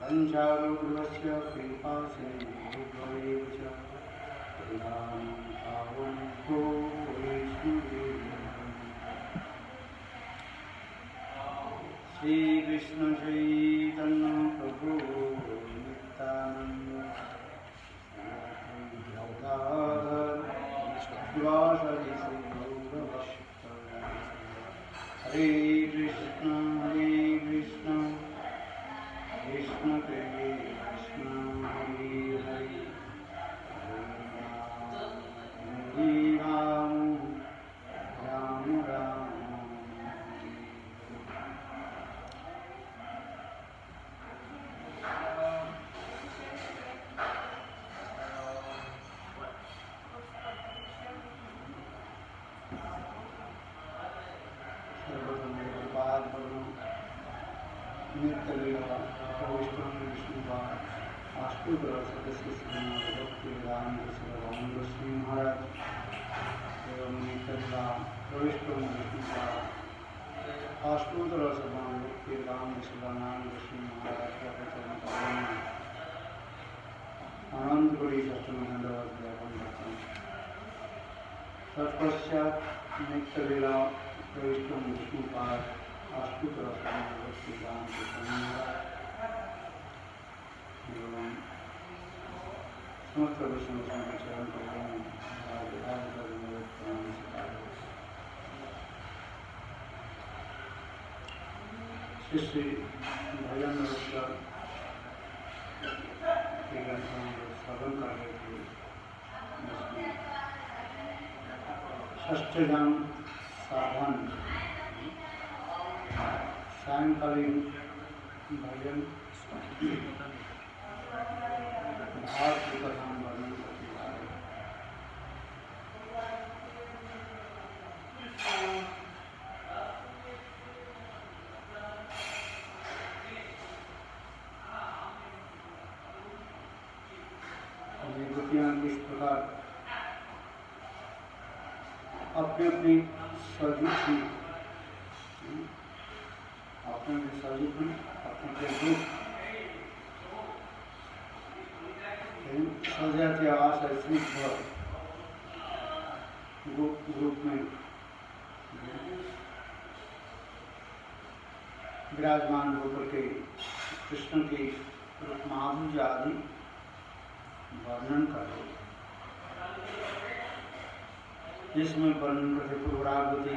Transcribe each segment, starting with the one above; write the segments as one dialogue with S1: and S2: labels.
S1: पंचारूढ़स्य कृपा सिन्धुभ्येव च पतितानां पावनेभ्यो वैष्णवेभ्यो श्री कृष्ण चैतन्य प्रभु नित्यानंद शिवासादि हरे कृष्ण कृष्ण कृष्ण हरे हरे हरे राम राम राम नित्य लीला वैष्णव विष्णुपाद अष्टोत्तर सदस्य श्रीमद भक्ति वेदांत भगवान श्री महाराज एवं नित्य लीला वैष्णव विष्णुपाद अष्टोत्तर भगवान भक्ति वेदांत शिवानंद श्री महाराज का प्रचलन करने अनंत बड़ी सत्संगंधवत ज्ञापन करते हैं। तत्पश्चात नित्य लीला वैष्णव विष्णुपाद अष्टोत्तर भक्ति वेदांत एवं समस्त वैष्णव के चरण कमलों श्री श्री भजन व्यवस्था के ग्रंथों को श्रवण कर रहे थे। षष्ठजन साधन सायंकालीन भजन भाव की कथान वर्णन करते जा रहे हैं। गोपियां किस प्रकार अपने अपने स्वरूप अपने स्वरूप में अपने रूप सजाती आवास रूप में विराजमान होकर के कृष्ण के रूप माधुर्य आदि वर्णन कर रहे, जिसमें वर्णन करते पूर्वरागवती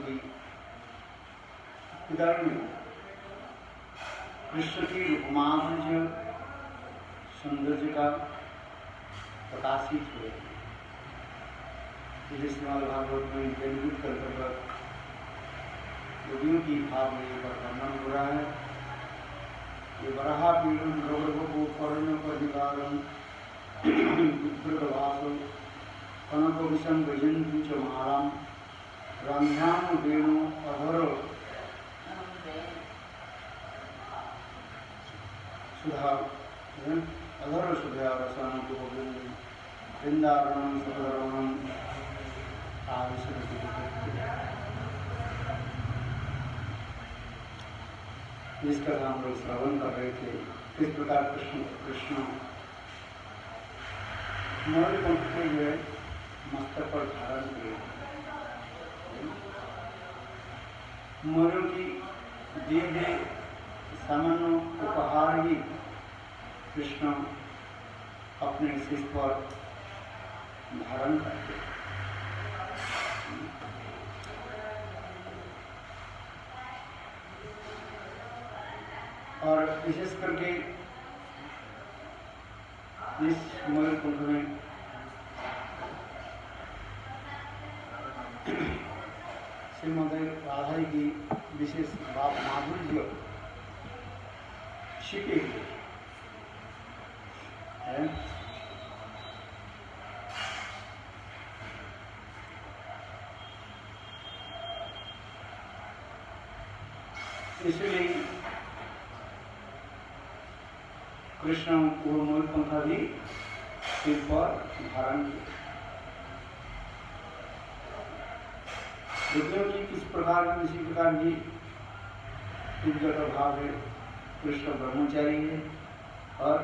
S1: की इधर में कृष्ण की रूपमाधुर्य सौंदर्य का प्रकाशित हुए। श्रीमद् भागवत में केंद्रित कर योगियों की भाव में वर्णन हो रहा है। ये वराहा पीड़न द्रवको पर्ण परिवारम विप्रभासो कनक विषम गजंती च महाराम रंध्याम वेणु अधर सुधा अधर सुधा रसन वृंदावन सुधरवन इसका हम लोग श्रवण कर रहे थे। किस प्रकार कृष्ण मौर्य पंथ के जो मस्तक पर धारण किए, मौर्यों की दिए गए सामान्य उपहार ही कृष्ण अपने शीश पर धारण करते। और विशेष करके इस मयूर कुंभ में श्रीमती राधा की विशेष बात माधुर्य छिपे हुए है। इसलिए कृष्ण को मूल पंथा भी सिर पर धारण किया। रुद्रों की किस प्रकार की किसी प्रकार की दिव्यता भाव है, कृष्ण ब्रह्मचारी है और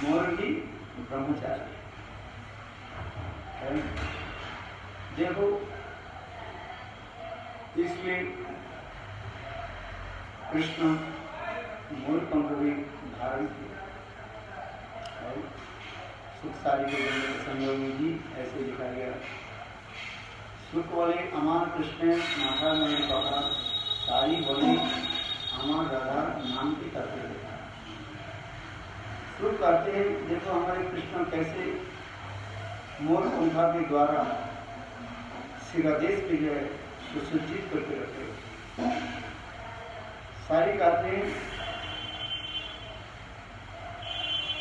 S1: मोर भी ब्रह्मचारी है। देखो, इसलिए कृष्ण मोर पंख भी धारण किया। सुखसारी के संयोग में भी ऐसे लिखा गया, सुख वाले अमार कृष्ण माथा में पकड़ा, सारी बोली अमार राधा नाम की करते देखा। सुख करते हैं, देखो हमारे कृष्ण कैसे मोर पंखा के द्वारा शिरादेश के जो है सुसज्जित करके रखे। सारी कहते हैं,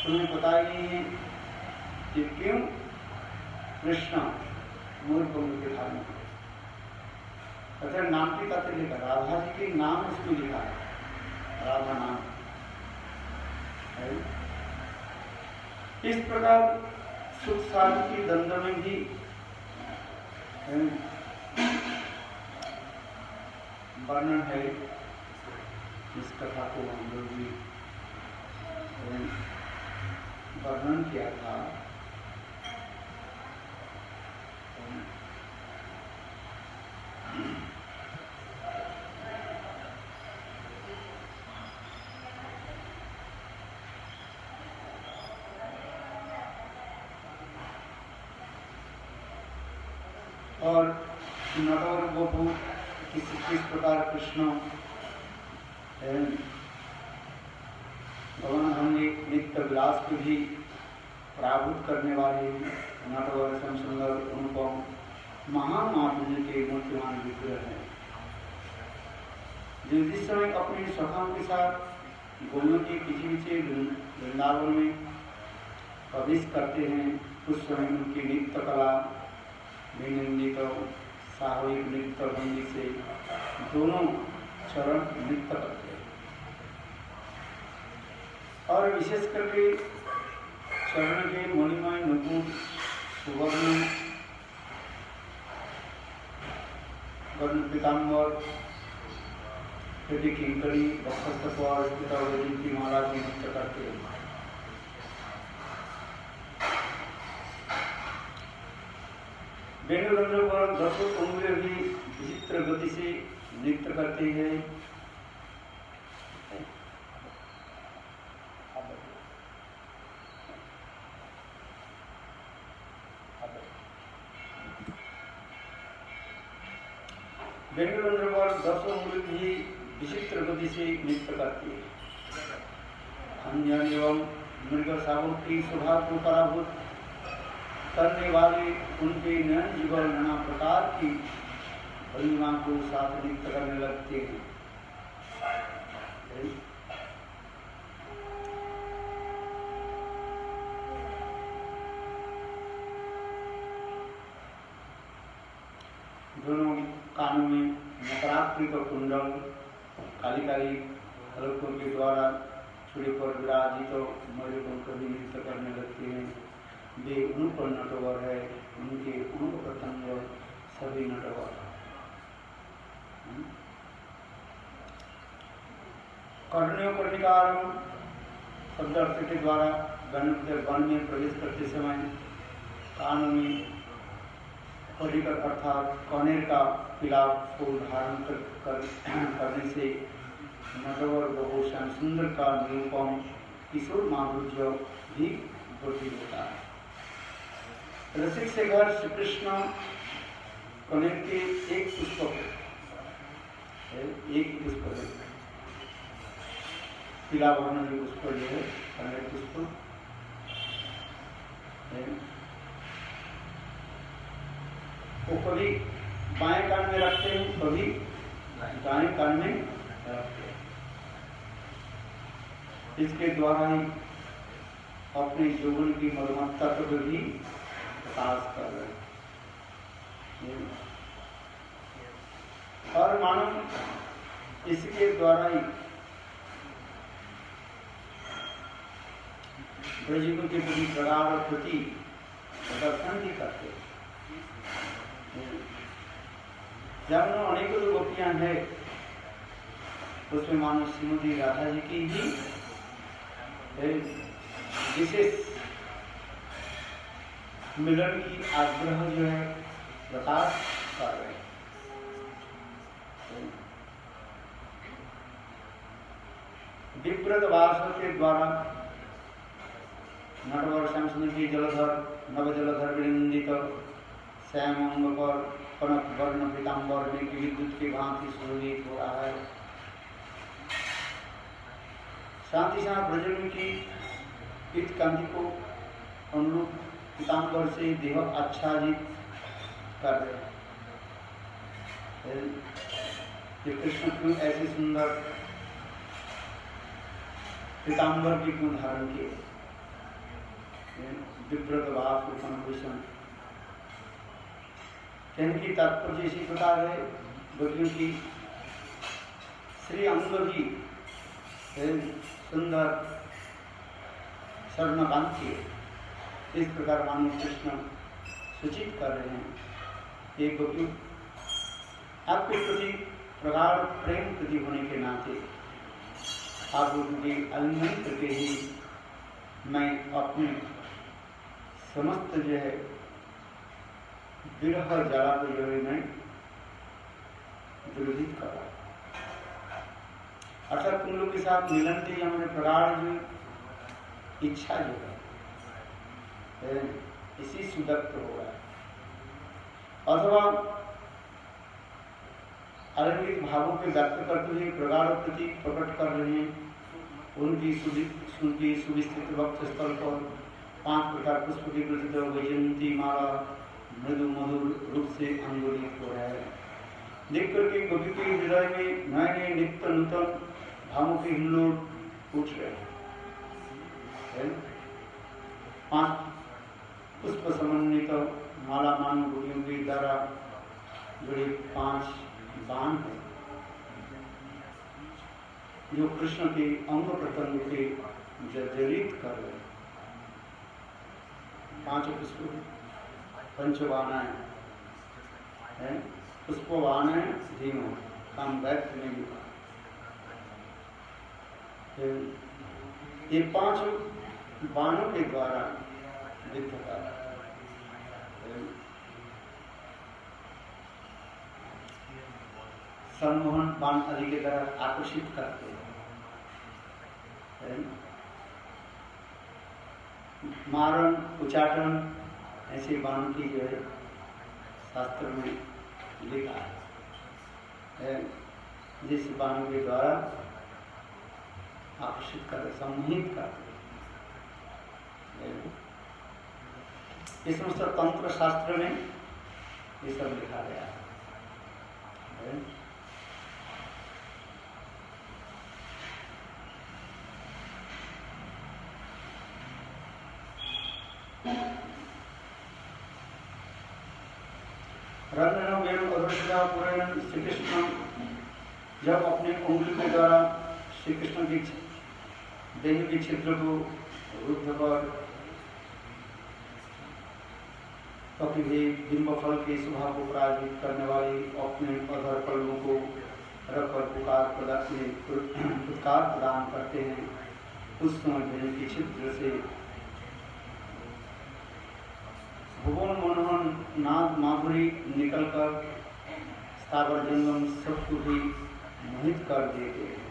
S1: तुम्हें पता ही नहीं है कि क्यों कृष्ण मोर पंख के धारण किए। अगर नाम की तात्पर्य लिखा, राधा जी के नाम उसको लिखा है, राधा नाम है। इस प्रकार सुख साधु की दंड में भी वर्णन है। इस कथा को हम लोग भी वर्णन किया था। और नटवर गोपू किस प्रकार कृष्ण भगवान हमने नित्य विलास को भी पराभूत करने वाले नटवर सुंदर अनुपम महामाधुर्य के मूर्तिमान विग्रह है, जो जिस समय अपने सखाओं के साथ गोमती पृथ्वी से वृंदावन में प्रवेश करते हैं, उस समय उनकी नृत्य कला विनिंदित साहूलिक नृत्य भंगी से दोनों चरण नृत्य करते हैं। और विशेष करके चरण के मणिमय नुपुर सुवर्ण वर्ण पीताम्बर किंकरी की महाराज नृत्य करते हैं। वेणुरंध्र पर दसों उंगलियां भी विचित्र गति से नृत्य करते हैं। वेणुरंध्र पर दसों उंगलियां भी विचित्र गति से नृत्य करती है। अंजन एवं मृग साबुत की स्वभाव को पराभूत करने वाले उनके नयन जीवन नाना प्रकार की भंगिमा को साथ नृत्य करने लगते हैं। दोनों कानों में नकारात्मक कुंडल काली काली हलकों के द्वारा छुड़े पर विराजित मयूर को कभी नृत्य करने लगते हैं। वे उनपर नटवर है, उनके अंग प्रत्यंग सभी नटवर। कर्णियों कर्णिकार शब्द अर्थ के द्वारा वन में प्रवेश करते समय कान में कर्णिकर अर्थात कनेर का पिलाव को धारण करने से नटवर बहुश्याम सुंदर का निरूपम किशोर माधुर्य भी वृद्धि होता है। रसिक से घर श्री कृष्ण कनेर के एक पुष्प है, एक पुष्प है, पीला वर्ण जो पुष्प जो है कनेर पुष्प है, वो कभी बाएं कान में रखते हैं, कभी दाएं कान में रखते हैं। इसके द्वारा ही अपने जीवन की मर्मत्ता को भी प्रकाश कर रहे हैं। और मानव इसके द्वारा ही ब्रजजीवन के प्रति प्रगाढ़ प्रति प्रदर्शन भी करते हैं। जब अनेकों गोपियां हैं उसमें मानो श्रीमती राधा जी की ही विशेष मिलन की आग्रह जो है प्रकाश कर रहे हैं। विप्रत वास के द्वारा नटवर श्याम सुंदर की जलधर नव जलधर विनिंदित श्याम अंग पर कनक वर्ण पीताम्बर में विद्युत की भांति सुशोभित हो रहा है। शांति शाह ब्रजन की इत कांति को अनुरूप पीताम्बर से देह आच्छादित कर रहे हैं। कृष्ण क्यों ऐसे सुंदर पीताम्बर की क्यों धारण किए? विप्रत वास संभूषण कहने की तात्पर्य इसी प्रकार है क्योंकि श्री अंग भी सुंदर स्वर्णकांति इस प्रकार मानो कृष्ण सूचित कर रहे हैं। एक गोपी आपके प्रति प्रगाढ़ प्रेम प्रति होने के नाते आप लोगों के आलिंगन करके ही मैं अपने समस्त जो है विरह जला को जो है मैं विरोधित कर रहा हूँ। अर्थात तुम लोग के साथ मिलन के हमारे प्रगाढ़ जो इच्छा जो है इसी सुदक्त हो रहा है अथवा अलंकृत भावों के व्यक्त करते हुए प्रगाढ़ प्रतीक प्रकट कर रहे हैं। उनकी सुविस्तृत वक्ष स्थल पर 5 प्रकार पुष्प की प्रसिद्ध वैजयंती माला मृदु मधुर रूप से अंगुलित हो रहा है। देख करके गोपी के हृदय में नए नए नित्य नूतन भावों के हिल्लोल उठ रहे हैं। 5 पुष्प समन्वित माला मान गोपियों के द्वारा जुड़े 5 बाण है जो कृष्ण के अंग प्रत्यंग के जर्जरित कर रहे हैं। 5 पुष्प पंचबाणाएं है पुष्पबाणाएं धीमो काम वैक्ट में भी ये 5 बाणों के द्वारा युद्ध कर सम्मोहन बाण आदि की तरह आकर्षित करते हैं। मारण उच्चाटन ऐसे बाणों की जो है शास्त्र में लिखा है जिस बाणों के द्वारा आकर्षित कर सम्मोहित करते इस समस्त तंत्र शास्त्र में ये सब लिखा गया है। रंगन वेणु अदृश्य पुराण श्री कृष्ण जब अपने उंगली के द्वारा श्री कृष्ण की देह के छिद्र को रुद्ध कर कभी बिंब फल के स्वभाव को पराजित करने वाली अपने अधर पल्लों को रखकर पुकार प्रदान करते हैं। उस समय देह के छिद्र से भुवन मनोहन नाद माधुरी निकलकर स्थावर जंगम सबको भी मोहित कर देते हैं।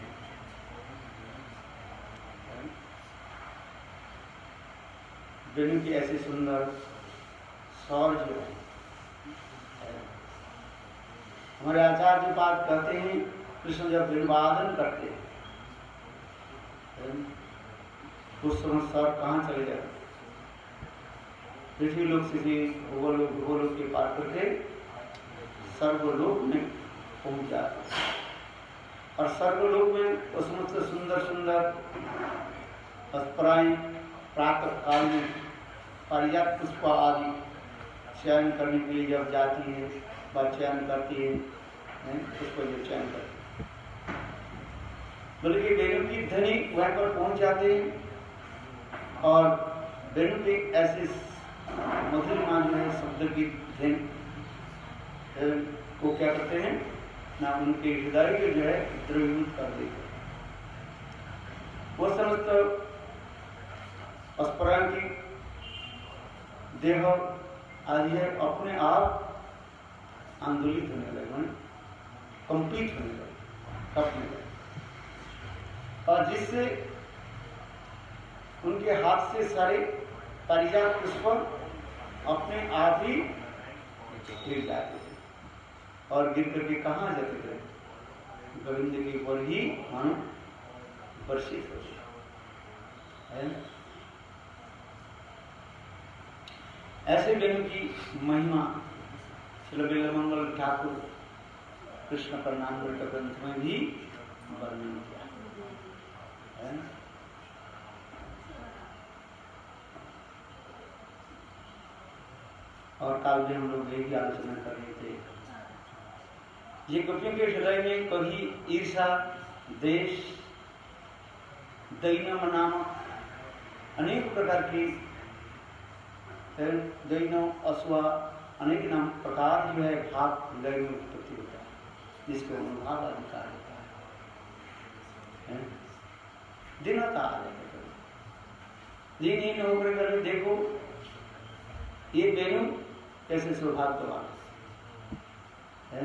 S1: वेणु की ऐसी सुंदर स्वर जो है हमारे आचार्य पाद कहते हैं कृष्ण जब वेणुवादन करते हैं उस समय स्वर कहाँ चले जाते पृथ्वी लोक से भूगोलोक के पार करके सर्वलोक में पहुंच जाता और सर्वलोक में उस समस्त सुंदर सुंदर अस्पराएं प्रातः काल में पारिजात पुष्प आदि चयन करने के लिए जब जाती है व चयन करती है पुष्प जो चयन करती है बल्कि वेणु की ध्वनि वहां पर पहुंच जाते हैं और वेणु के ऐसे मधुर मान जो है शब्द की ध्वनि को क्या करते हैं ना उनके हृदय को जो है द्रवीभूत कर देते। वो समस्त अस्परांकी देह आदि है अपने आप आंदोलित होने लगे, कंपित होने लगे, कपने लगे, और जिससे उनके हाथ से सारे पारिजात पुष्प अपने आप ही गिर जाते थे और गिर करके कहाँ जाते थे? गोविंद के ऊपर ही मानो वर्षित होते। ऐसे वेणु की महिमा श्री बिल्वमंगल ठाकुर कृष्ण प्रणामृत ग्रंथ में भी वर्णन किया है। और काल में हम लोग यही आलोचना कर रहे थे, ये गोपियों के हृदय में कभी ईर्षा, देश, दैन्य नामक अनेक प्रकार की दैन्य, असूया, अनेक नाम प्रकार जो है भाव हृदय में उत्पत्ति होता है, जिसको अनुभाव अधिकार होता है। दीनता आ जाएगा, दीनहीन होकर कर देखो ये वेणु कैसे सौभाग्यवान है।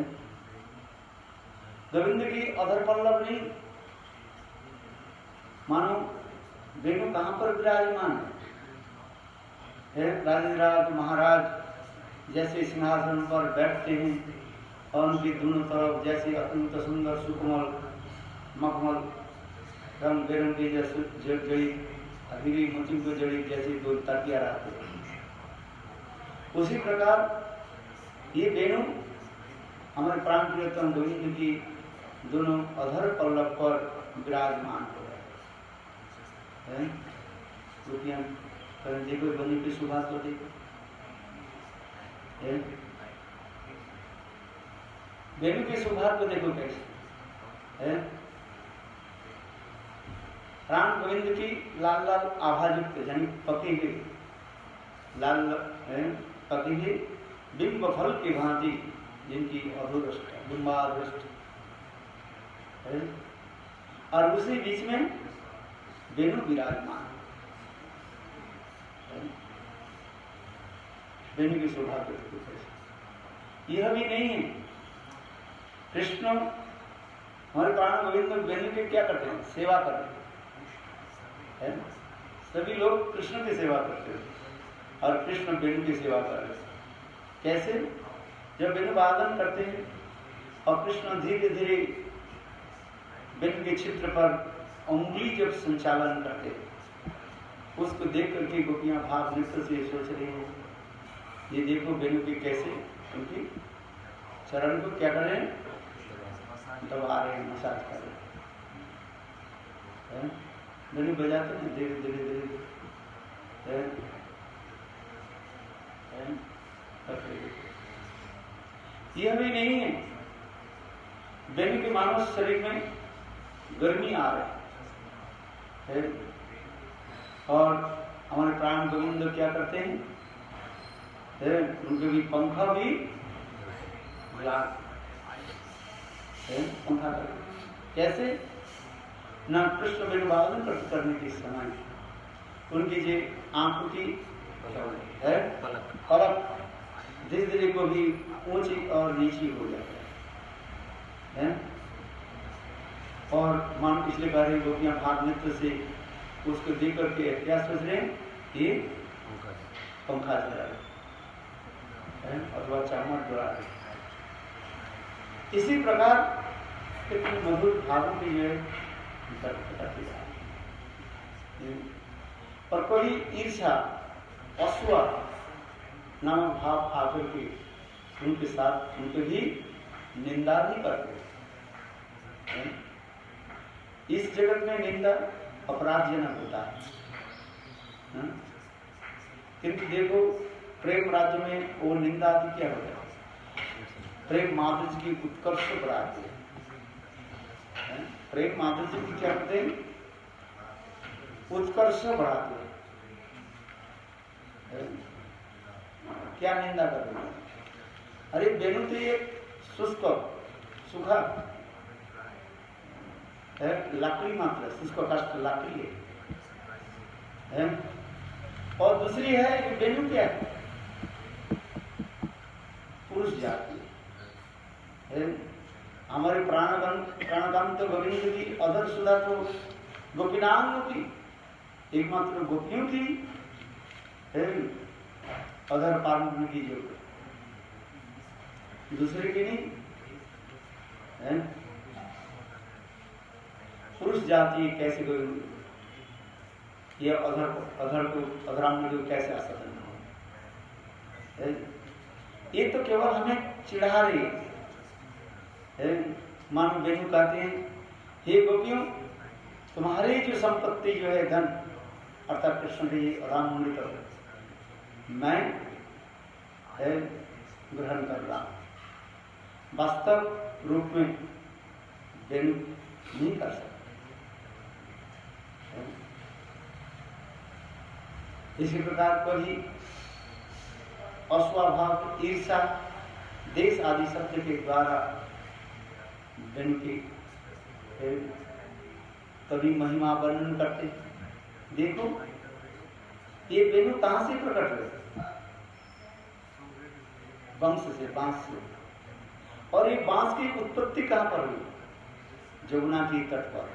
S1: गोविंद की अधर पल्लव नहीं, मानो वेणु कहां पर विराजमान है। राजराज महाराज जैसे सिंहासन पर बैठते हैं और उनकी दोनों तरफ जैसे अत्यंत सुंदर सुकोमल मखमल रंग बिरंगी जैसे जड़ी अभी मोती को जड़ी जैसी दो तकिया रहते हैं, उसी प्रकार ये वेणु हमारे प्राण प्रियतम गोविंद की दोनों अधर पल्लव पर विराजमान हो रहे हैं। गोपियां देखो बनी की सुभाष को देखो, वेणु के सुभाष को देखो कैसे है। राम गोविंद की लाल लाल आभायुक्त यानी पके हुए लाल पके हुए बिंब फल की भांति जिनकी अधोरष्ट बिंबादृष्ट है, और उसी बीच में वेणु विराजमान। वेणु की शोभा यह भी नहीं है। कृष्ण हमारे प्राण गोविंद वेणु के क्या करते हैं? सेवा करते हैं। सभी लोग कृष्ण की सेवा करते हैं और कृष्ण वेणु की सेवा कर रहे हैं। कैसे? जब वेणु वादन करते हैं और कृष्ण धीरे धीरे वेणु के छिद्र पर उंगली जब संचालन करते हैं, उसको देख करके गोपियां भाव नृत्य से सोच रही हैं, ये देखो वेणु के कैसे उनकी चरण को क्या कर रहे हैं? दबा रहे हैं, मसाज कर रहे हैं। वेणु बजाते हैं धीरे धीरे धीरे यह भी नहीं है। वेणु के मानव शरीर में गर्मी आ रही है और हमारे प्राण गोविंद क्या करते हैं? उनके भी पंखा भी पंखा करते कैसे? न कृष्ण वेणु वादन करने के समय उनकी जो आंखों की है पलक धीरे धीरे को भी ऊंची और नीची हो जाती है। और मान पिछले कार्य गोपियां भाग नृत्य से उसको देख करके क्या सोच रहे हैं? ये पंखा चला रहे अथवा चामर चला रहे। इसी प्रकार कितने मधुर भावों की जो और कोई ईर्षा असूया नामक भाव आकर के उनके साथ उनके भी निंदा भी करते हैं। इस जगत में निंदा अपराधजनक होता है, किंतु देखो प्रेम राज्य में वो निंदा आदि क्या होता है? प्रेम माधुर्य की उत्कर्ष बढ़ाते हैं। प्रेम माधुर्य की क्या करते हैं? उत्कर्ष बढ़ाते हैं। क्या निंदा करते हैं? अरे वेणु तो ये शुष्क सूखा है, लकड़ी मात्र, शुष्क काष्ठ लकड़ी है। और दूसरी है कि वेणु क्या है? पुरुष जाति है। हमारे प्राणगाम तो गोविंद की, अधर सुधा तो गोपीनाम की, एकमात्र गोपियों की है, अधर पारण की जो दूसरे की नहीं है। पुरुष जाति कैसे कोई ये अधर को अधराम को कैसे आसाधन है? ये तो केवल हमें चिढ़ा रही है। मानो वेणु कहते हैं, हे गोपियों, तुम्हारी जो संपत्ति जो है धन, अर्थात कृष्ण जी राम मुनि तक मैं ग्रहण कर रहा हूं, वास्तव रूप में वेणु नहीं कर सकता। इसी प्रकार को ही अस्वाभाव, ईर्षा, देश आदि शब्द के द्वारा वेणु की कभी महिमा वर्णन करते। देखो ये वेणु कहां से प्रकट हुए? वंश से, बांस से। और ये बांस की उत्पत्ति कहां पर हुई? जमुना की तट पर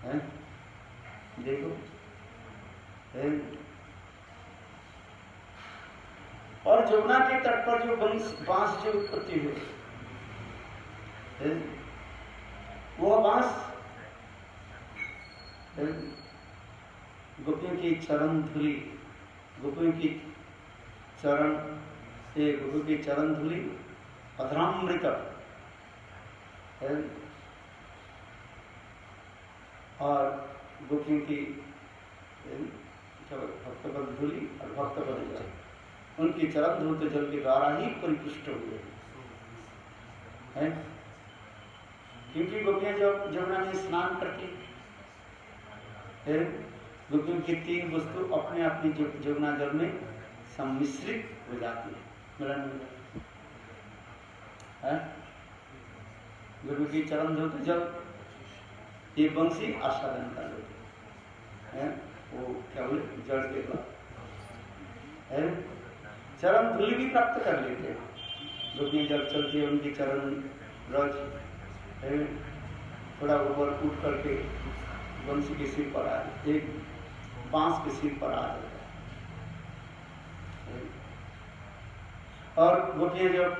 S1: है। देखो है। और जमुना के तट पर जो बांस जो उत्पत्ति हुई है, वो बांस गोपियों की चरण धूलि, गोपियों की चरण से, गोपियों की चरण धूलि अधरामृत है। और गोपियों की भक्तपद धूलि और भक्तपद जल, उनकी चरण धूल जल के द्वारा ही परिपुष्ट हुए हैं। क्योंकि गोपियां जब जमुना में स्नान करती है, गोपियों की तीन वस्तु अपने अपनी जमुना जल में सम्मिश्रित हो जाती है, मिलन हो जाती है। गोपियों की चरण धूल जल ये बंसी आस्वादन कर लेते हैं, वो क्या बोले जड़ के द्वारा है। चरण धूलि भी प्राप्त कर लेते हैं। गोपियां जब चलती है, उनकी चरण रज है, थोड़ा ऊपर उठ करके बंसी के सिर पर आ, एक बांस के सिर पर आ जाता है। और गोपियां जब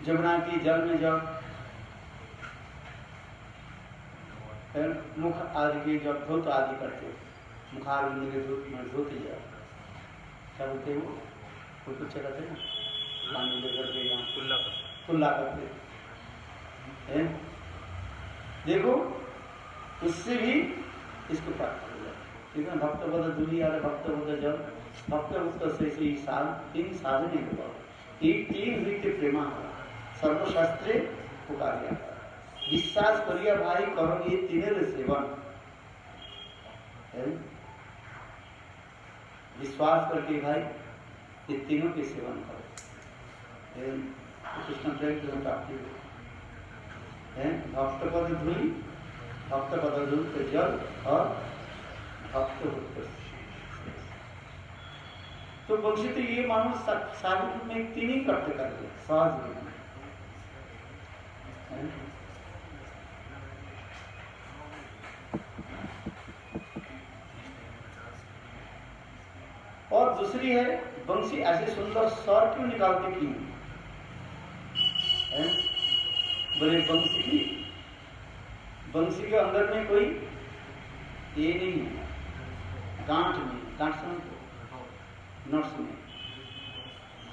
S1: जमुना की जल में जब मुख आदि के जब धोत आदि करते, मुखार धोते जाओ, क्या बोलते हैं वो कुछ कहते हैं ना, पानी लेकर के यहाँ कुल्ला करते हैं। देखो उससे भी इसको प्राप्त हो जाए। ठीक है, भक्तपद धूलि और भक्तपद जल, भक्त से तीन साधने होगा, तीन रीति प्रेमा सर्वशास्त्रे पुकारिया, विश्वास करिया भाई करो ये तीनों सेवन है। विश्वास करके भाई ये तीनों के सेवन करो, कृष्ण प्रेम की प्राप्ति है। भक्तपद धूलि, भक्तपद धूल जल और भक्त। तो बंशी तो ये मानो साधु में तीन ही करते करते सहज रूप में। और दूसरी है बंसी ऐसे सुंदर स्वर क्यों निकालते क्यों है? बोले बंसी के अंदर में कोई ये नहीं है, गांठ में, गांठ समझो, नट्स में,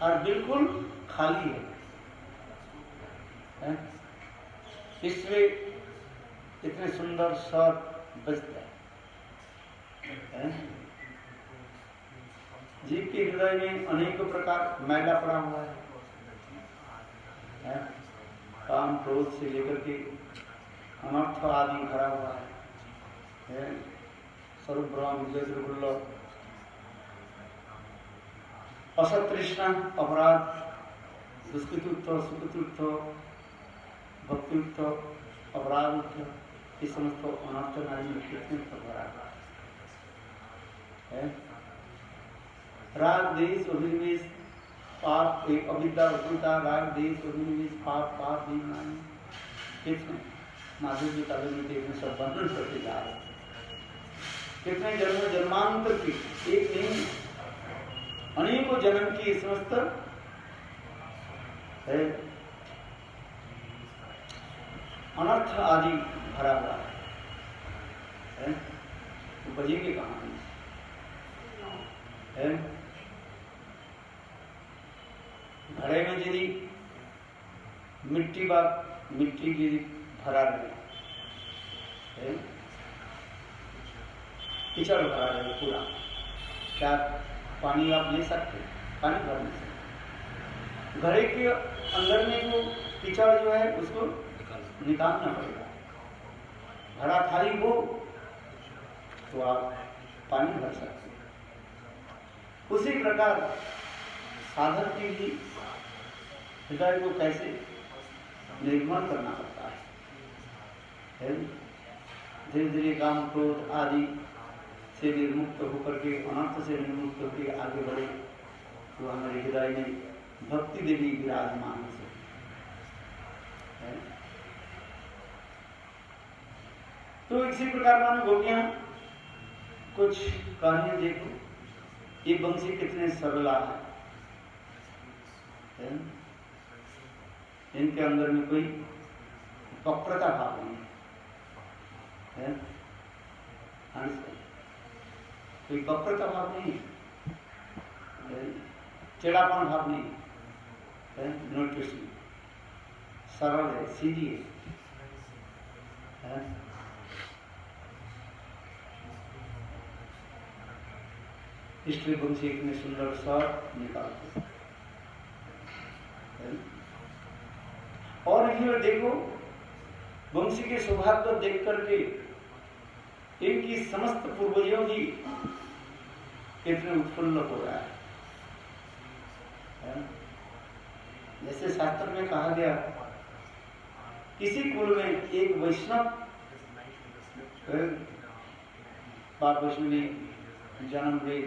S1: और बिल्कुल खाली है। इसमें इतने सुंदर स्वर बजता है। जीव के हृदय में अनेकों प्रकार मैला पड़ा हुआ है, काम क्रोध से लेकर के अनर्थ आदि भरा हुआ है। स्वरूप ब्रह्म विजय दुर्लभ, असत तृष्णा, अपराध, दुष्कृत, सुकृत, भक्तियुक्त, अपराध, ये समस्त अनर्थ नारी में कितने भरा है। राग देश अभिनिवेश पाप, एक अविद्या अस्मिता, राग देश अभिनिवेश पाप, पाप भी नानी, कितने माधुर्य काव्य में देखने सब बंधन करते जा रहे, कितने जन्म जन्मांतर की, एक नहीं अनेकों जन्म की समस्त है अनर्थ आदि भरा हुआ है। तो बजेंगे कहाँ है। घड़े में यदि मिट्टी यदि भरा रहे, कीचड़ भरा रहे पूरा, क्या पानी आप ले सकते? पानी भर नहीं सकते। घड़े के अंदर में जो कीचड़ जो है उसको निकालना पड़ेगा। घड़ा खाली हो तो आप पानी भर सकते। उसी प्रकार साधक की भी हृदय को कैसे निर्मल करना पड़ता है। धीरे धीरे काम क्रोध आदि से निर्मुक्त होकर के, अनर्थ से निर्मुक्त होकर आगे बढ़े तो हमारे हृदय में भक्ति देवी विराजमान है। तो इसी प्रकार मानो गोपियां कुछ कहानियां देखो, ये बंसी कितने सरला है। इनके अंदर में कोई वक्रता भाव नहीं है, कोई वक्रता भाव नहीं है, चिड़ापन भाव नहीं है, नोटिस सरल है, सीधी है। इसलिए बंसी इतने सुंदर स्वर निकालते। और ये देखो बंसी के स्वभाव को देख करके इनकी समस्त पूर्वजों ही कितने उत्फुल्ल हो रहा है। जैसे शास्त्र में कहा गया, किसी कुल में एक वैष्णव बाप वैष्णवी जन्म ले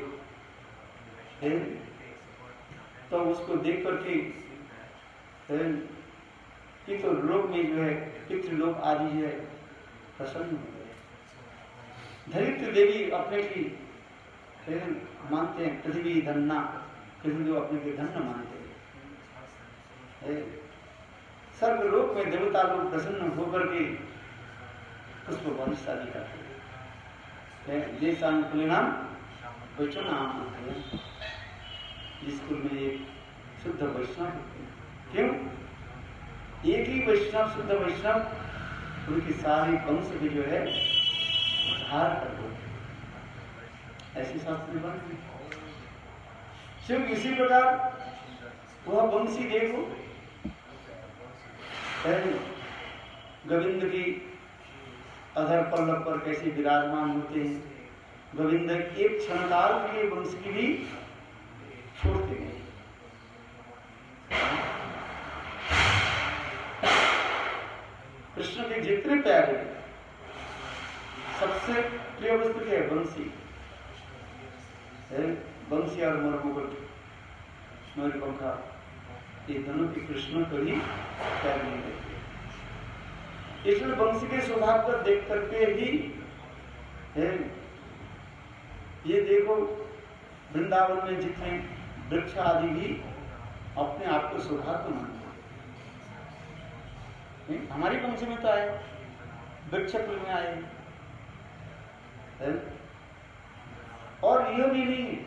S1: तो उसको देख करके कि तो लोक में जो है पितृलोक आदि जो है प्रसन्न हो गए। धरित्री देवी अपने की मानते हैं, पृथ्वी धन्ना, पृथ्वी अपने के धन्य मानते हैं। सर्वलोक में देवता लोग प्रसन्न होकर के पुष्प वर्षा करते हैं। ये सांकुलिनाम वैष्णव स्कूल में एक शुद्ध वैष्णव, क्यों? एक ही वैष्णव, शुद्ध वैष्णव उनकी सारी वंश भी जो है उद्धार कर दो, ऐसी शास्त्र में बन सिर्फ इसी प्रकार वह वंशी देखो गोविंद की अधर पल्लव पर कैसे विराजमान होते हैं। गोविंद एक क्षण काल के लिए वंश की भी छोड़ते हैं। कृष्ण के जितने प्यारे सबसे प्रिय वस्तु क्या है? बंसी है। बंसी और मोरमुकुट, मयूरपंखा, ये दोनों की कृष्ण को ही प्यार नहीं देते। इसलिए बंसी के स्वभाव को देख करके ही है। ये देखो वृंदावन में जितने वृक्ष आदि भी अपने आप को सौभाग्य मानते हैं। हमारी पंक्ति में तो आए, वृक्ष कुल में आए है? और यह भी नहीं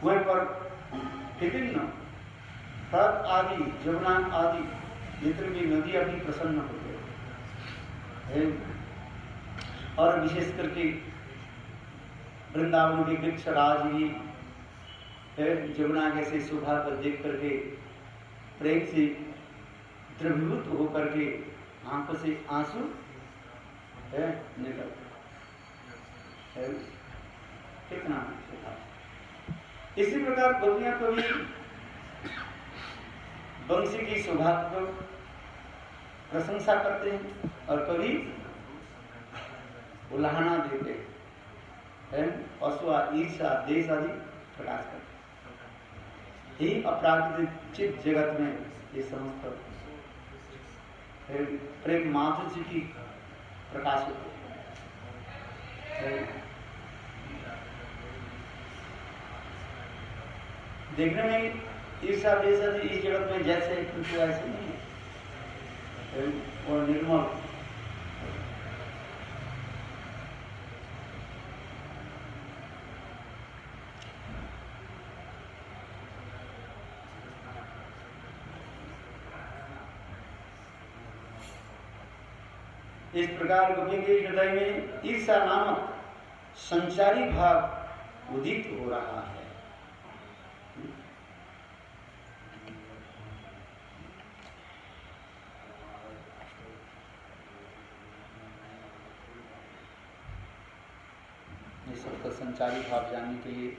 S1: वहीं पर विभिन्न हृद आदि, जमुना आदि जितने भी नदियां भी प्रसन्न होते हैं। और विशेष करके वृंदावन के वृक्ष राज भी जमुना कैसे शोभा को देख करके प्रेम से द्रवीभूत होकर के आंखों से आंसू निकलते। कितना इसी प्रकार गोपियां को भी वंशी की सौभाग्य को प्रशंसा करते हैं और कभी उल्हाना देते हैं, असूया, ईर्ष्या, देश आदि प्रकाश करते हैं। यही अपराधिक चित्त जगत में ये समस्त प्रेम माधुर्य की प्रकाश होते हैं। देखने में ईर्ष्या देश आदि इस जगत में जैसे है, किंतु ऐसे नहीं है, और निर्मल इस प्रकार गोपी के हृदय में ईर्ष्या नामक संचारी भाव उदित हो रहा है। ये सबका संचारी भाव जानने के लिए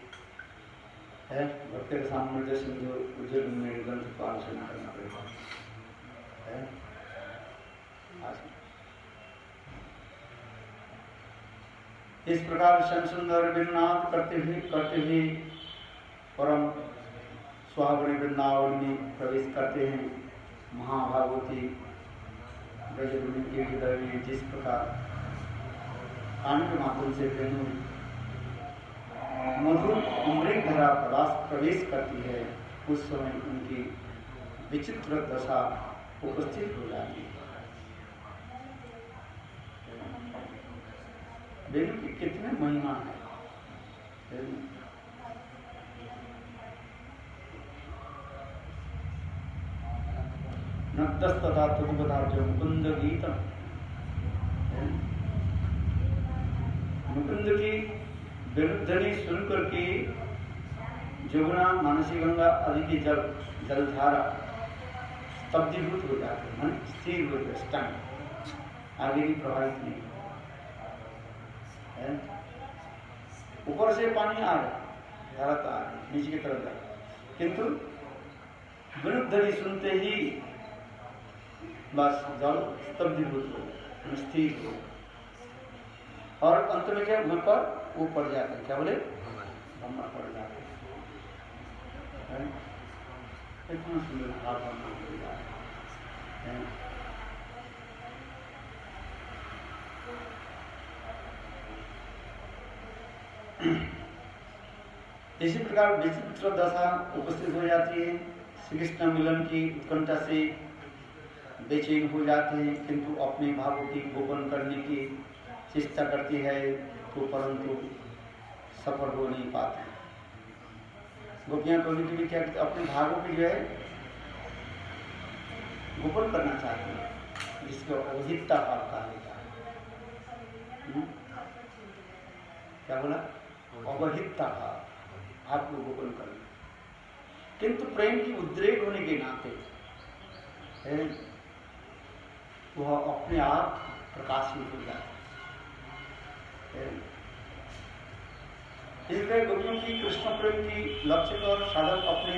S1: है भक्ति रसामृत सिंधु उज्जवल में ग्रंथ को आलोचना करना पड़ेगा है। इस प्रकार श्याम सुंदर वृंदावन करते हुए परम सुहावनी वृंदावन में प्रवेश करते हैं। महाभागवती ब्रजभूमि के हृदय में जिस प्रकार कान के माध्यम से वेणु मधुर अमृत धरा प्रवेश करती है, उस समय उनकी विचित्र दशा उपस्थित हो जाती है। वेणु की कितने महिमा है। नक्तस तथा तुगपदार्थ मुकुंद गीतम, मुकुंद की विरुद्धनी सुनकर के जमुना, मानसी गंगा आदि की जलधारा स्तब्धीभूत हो जाते हैं, स्थिर हो जाते, आगे भी प्रभावित नहीं। ऊपर से पानी आ रहा, धारा तो आ रही, नीचे की तरफ जा रहा, किंतु विरुद्धनी सुनते ही बस जल स्तब्धीभूत हो, स्थिर हो, और अंत में क्या ऊपर वो पड़ जाते हैं, क्या बोले ब्रह्मा पड़ जाते हैं। कितना सुंदर भाव ब्रह्मा पड़ जाते हैं। इसी प्रकार विचित्र दशा उपस्थित हो जाती है। श्री कृष्ण मिलन की उत्कंठा से बेचैन हो जाते हैं, किंतु अपने भावों की गोपन करने की चेष्टा करती है, तो परंतु सफल हो नहीं पाते। गोपियां करने के लिए क्या करते, अपने भावों की जो है गोपन करना चाहती है, जिसको अवहितता भाव कहा जाता है। क्या बोला, अवहितता भाव, आपको गोपन करना, किंतु प्रेम की उद्रेक होने के नाते वह अपने आप प्रकाशित हो जाता है। इसलिए गोपियों की कृष्ण प्रेम की लक्ष्य पर साधक अपने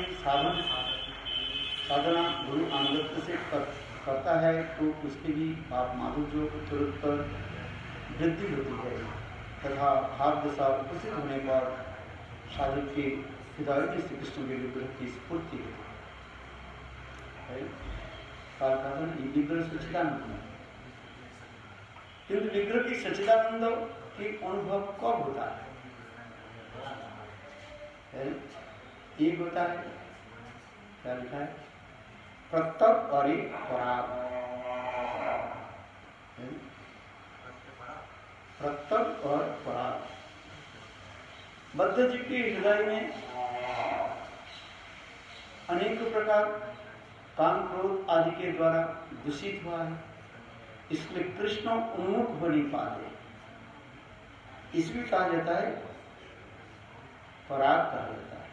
S1: साधना गुरु अनुगत्य से करता है, तो उसके भी भाव माधुर्य तुरंत वृद्धि होती है, तथा भाव दशा उपस्थित होने पर साधक के हृदय में श्री कृष्ण के विग्रह की स्फूर्ति है। विग्रह सच्चिदानंद, किंतु विग्रह की सच्चिदानंद की अनुभव कब होता है? एक होता है, क्या लिखा है, प्रत्यक और एक पराग। प्रत्यक और पराग बद्ध जीव के हृदय में अनेक प्रकार काम क्रोध आदि के द्वारा दूषित हुआ है, इसलिए कृष्ण उन्मुख हो नहीं पाते, इसलिए कहा जाता है पराग, कहा जाता है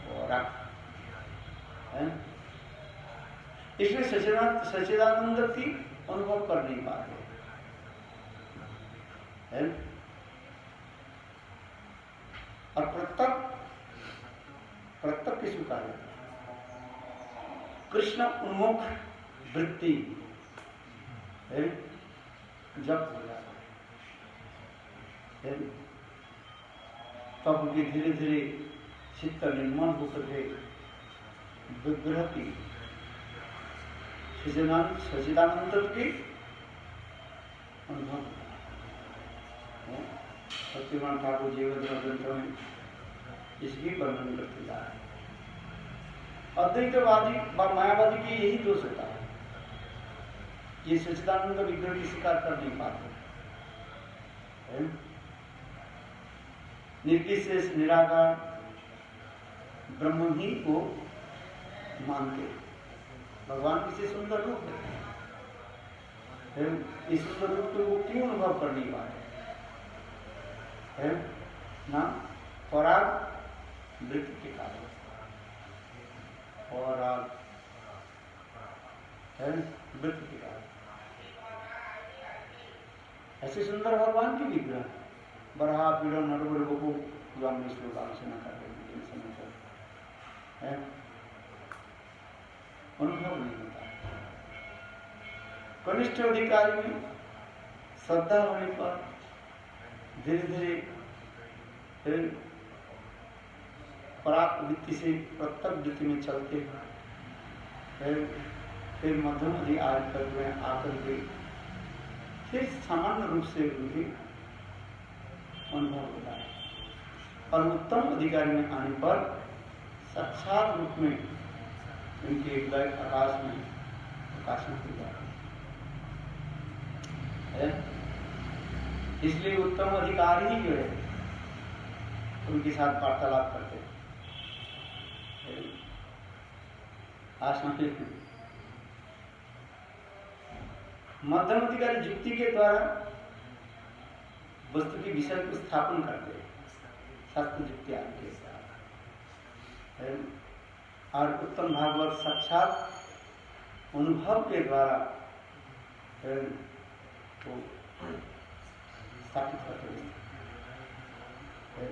S1: पराग, इसलिए सच्चिदानंद की अनुभव कर नहीं पाते है। और प्रत्यक प्रत्यक्ष स्वीकार है। कृष्ण उन्मुख वृत्ति जब हो जाता है तब उनकी धीरे धीरे चित्त निर्मल होकर के विग्रह की सचिदानंद की अनुभव है। सत्यनारायण ठाकुर जीवन ग्रंथों में इसकी वर्णन करते जा रहे हैं। अद्वैतवादी व मायावादी की यही दोष होता है, ये सच्चिदानंद विग्रह की स्वीकार कर नहीं पाते। निर्विशेष निराकार ब्रह्म ही को मानते। भगवान किसी सुंदर रूप है, इस सुंदर रूप को वो क्यों अनुभव कर नहीं पाते है ना? पराग वृत्ति के कारण, और वृत्ति के कारण ऐसे सुंदर भगवान की विग्रह बरहा पीड़ा नरवर को में श्लोक आलोचना कर रहे समय पर अनुभव नहीं होता। कनिष्ठ अधिकारी में श्रद्धा होने पर धीरे धीरे पराग वृत्ति से प्रत्यक्ष वृत्ति में चलते हैं, फिर मध्यम अधिकारी आकर के फिर सामान्य रूप से उनके अनुभव होता है, और उत्तम अधिकारी में आने पर साक्षात रूप में उनके हृदय आकाश में प्रकाशन हो जाता है। इसलिए उत्तम अधिकारी ही जो है उनके साथ वार्तालाप करते हैं। मध्यम अधिकारी युक्ति के द्वारा वस्तु के विषय को स्थापन करते हैं, शास्त्र युक्ति आदि के साथ, और उत्तम भागवत साक्षात अनुभव के द्वारा तो स्थापित करते हैं।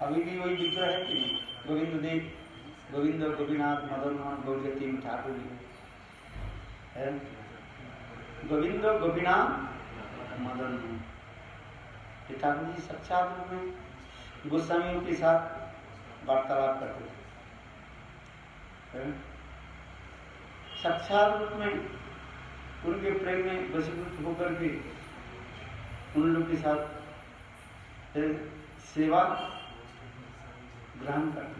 S1: अभी भी वही विग्रह है कि गोविंद देव, गोविंद गोपीनाथ मदन मोहन गौरती ठाकुर जी है। गोविंद गोपीनाथ मदन मोहन ठाकुर जी साक्षात रूप में गोस्वामियों के साथ वार्तालाप करते थे। साक्षात रूप में उनके प्रेम में वशीभूत होकर के उन लोग के साथ सेवा ग्रहण करते थे।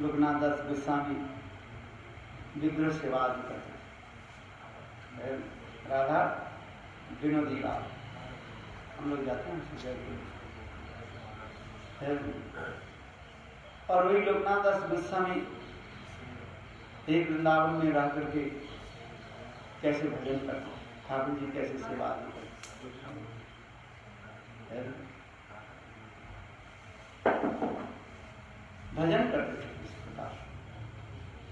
S1: लोकनाथ दास गोस्वामी विग्रह सेवा आदि करते थे। राधा विनोदी लाल हम लोग जाते हैं और वही लोकनाथ दास गोस्वामी एक वृंदावन में रह करके कैसे भजन करते, ठाकुर जी कैसे सेवा आदि करते, भजन करते थे इस प्रकार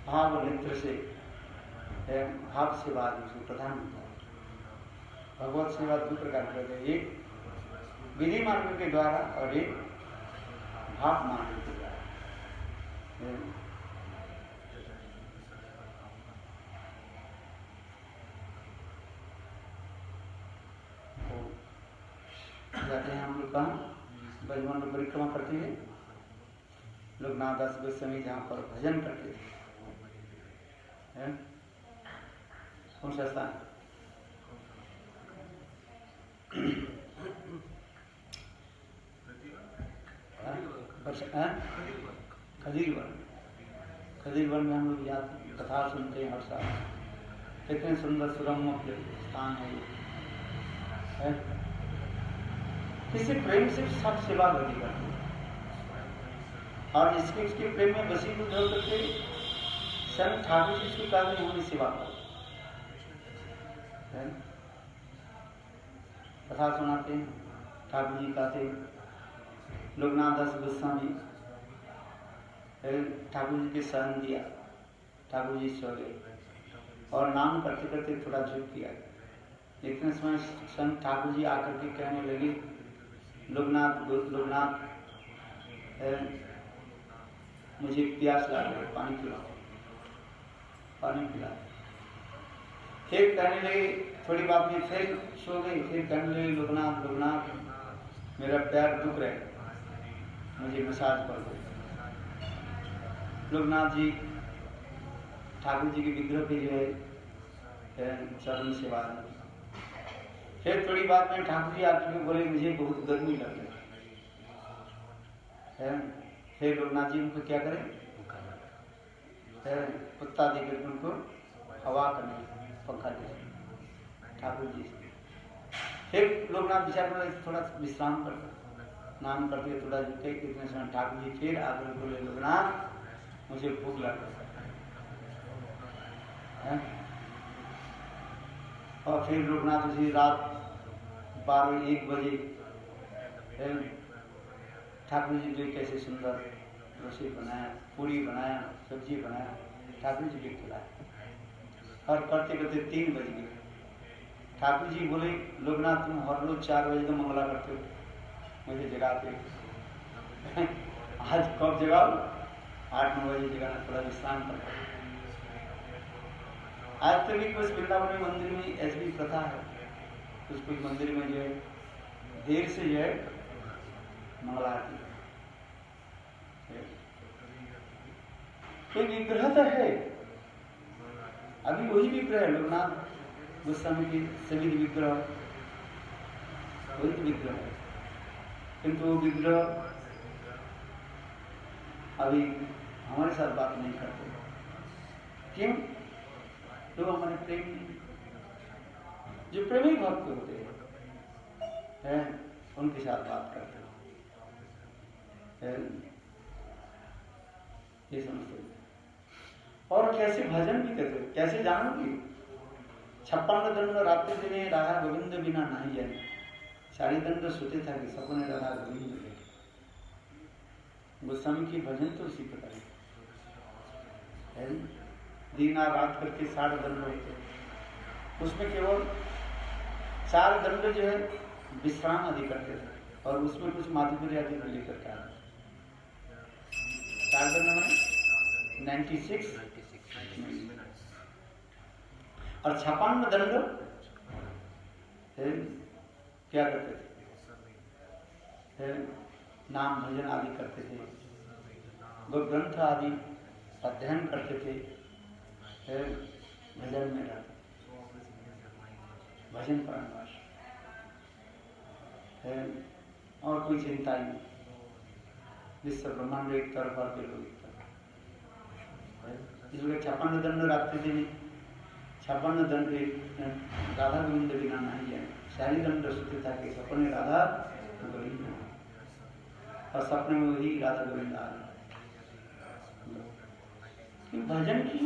S1: भाव नृत्य से, भाव सेवा आदि से प्रधान होता है। भगवत सेवा दो प्रकार की होती है, एक विधि मार्ग के द्वारा और एक भाव मार्ग के द्वारा। जाते हैं हम लोग कहाँ ब्रजमंड में परिक्रमा करते हैं। लोकनाथ दास गोस्वामी जहाँ पर भजन करते थे, कौन सा स्थान? खजीरवन। खजीरवन में हम लोग जाते, कथा सुनते हैं हर साल। कितने सुंदर सुरम्य स्थान है ये। किसी प्रेम से सब सेवा गति करते हैं, और इसके प्रेम में वशीभूत होकर के स्वयं ठाकुर जी इसके कारण हमें सेवा करते, कथा सुनाते हैं, ठाकुर जी गाते। लोकनाथ दास गोस्वामी ठाकुर जी के शरण दिया, ठाकुर जी सो गए और नाम करते करते थोड़ा झुक किया, इतने समय संत ठाकुर जी आकर के कहने लगे, लोकनाथ लोकनाथ मुझे प्यास लग रही, पानी पिलाओ, पानी पिला। फिर कहने लगे, थोड़ी बात में फिर सो गई, फिर कहने लगे, लोकनाथ लोकनाथ मेरा पैर दुख रहा है, मुझे मसाज कर दो। लोकनाथ जी ठाकुर जी के विग्रह पे जो है चरण सेवा। फिर थोड़ी बात में ठाकुर जी आके बोले, मुझे बहुत गर्मी लग रही है। फिर लोकनाथ जी उनको क्या करें, कुत्ता देकर उनको हवा करने, पंखा दे ठाकुर जी। फिर लोकनाथ विचार कर थोड़ा विश्राम करते, नाम करते, थोड़ा झुके। कितने समय ठाकुर जी फिर आकर बोले, लोकनाथ मुझे भूख लग रही है। और फिर लोकनाथ जी रात 12-1 बजे ठाकुर जी ने कैसे सुंदर रसोई बनाया, पूरी बनाया, सब्जी बनाया, ठाकुर जी को खिलाया। और करते करते 3 बज गए। ठाकुर जी बोले, लोकनाथ तुम हर रोज 4 बजे तो मंगला करते हो, मुझे जगाते आज कब जगाओ? 8-9 बजे जगाना, थोड़ा विश्राम करना। आज तो भी कुछ वृंदावन में मंदिर में ऐसी प्रथा है, कुछ मंदिर में जो है देर से जो है मंगला आती है। तो विग्रह तो है, अभी वही विग्रह है, लोकनाथ गोस्वामी की सभी विग्रह वही विग्रह है, किंतु वो विग्रह अभी हमारे साथ बात नहीं करते। क्यों? तो हमारे प्रेम जो प्रेमी भक्त होते हैं उनके साथ बात करते हैं, ये समझते। और कैसे भजन भी करते, कैसे जानोगी? 56 दंड रात्रि दिने राधा गोविंद बिना नहीं जाने, 40 दंड सोते था कि सपने राधा गोविंद। गोस्वामी की भजन तो उसी प्रकार है, दिन रात करके 60 दंड होते, उसमें केवल 4 दंड जो है विश्राम आदि करते थे, और उसमें कुछ माधुर्य आदि को लेकर के आते। 4 दंड में 96 और 56 दंड क्या करते थे? नाम भजन आदि करते थे, ग्रंथ आदि अध्ययन करते थे, भजन में रहते, भजन परायण है, और कोई चिंता ही नहीं। विश्व ब्रह्मांड एक तरफ और लोग एक तरफ। इसलिए 56 दंड रात्रि दिन, 56 दंड राधा गोविंद बिना नहीं है, 40 दंड सोते था कि सपने राधा गोविंद, और सपने में वही राधा गोविंद आ रहे। भजन की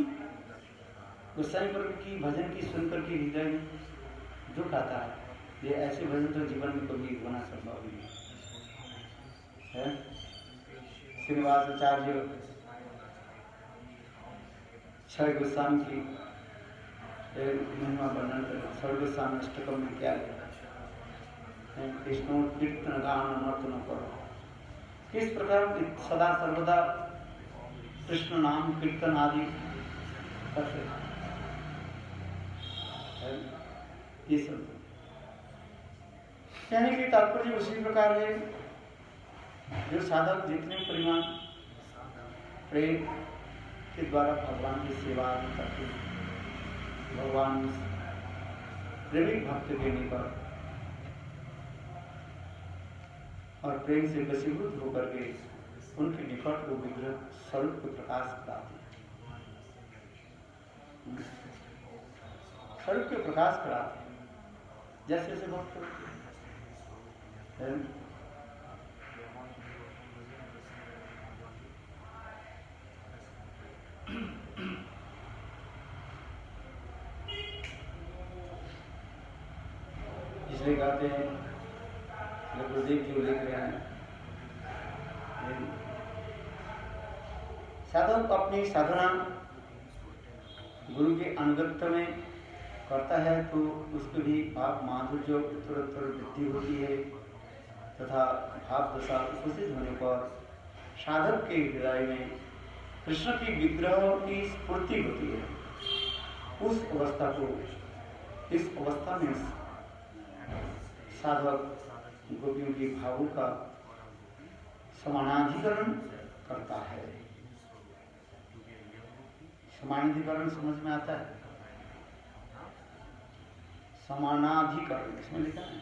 S1: गोसाई वर्ग की भजन की सुनकर के हृदय में दुख आता है। ये ऐसे भजन तो जीवन में कभी होना संभव नहीं है। श्रीनिवास आचार्य छह गोस्वामी की महिमा वर्णन कर, छह गोस्वामी अष्टकम में क्या है? कृष्ण कीर्तन गान नर्तन करो, किस प्रकार सदा सर्वदा कृष्ण नाम कीर्तन आदि करते ये सब कहने की तात्पर्य उसी प्रकार है। जो साधक जितने परिमाण प्रेम के द्वारा भगवान की सेवा करते, भगवान प्रेमिक भक्त के निकट और प्रेम से वशीभूत होकर के उनके निकट को विग्रह स्वरूप को प्रकाश कराते, स्वरूप के प्रकाश कराते, जैसे जैसे भक्त इसलिए कहते हैं, गुरुदेव जी लिख रहे हैं, साधक अपनी साधना गुरु के अनुगत्य में करता है तो उसको भी भाव माधुर्य उत्तरोत्तर वृद्धि होती है तथा भाव दशा उपस्थित होने पर साधक के हृदय में कृष्ण की विग्रह की स्फूर्ति होती है। उस अवस्था को, इस अवस्था में साधक गोपियों की भावों का समानाधिकरण करता है। समानाधिकरण समझ में आता है? समानाधिकरण इसमें लिखा है,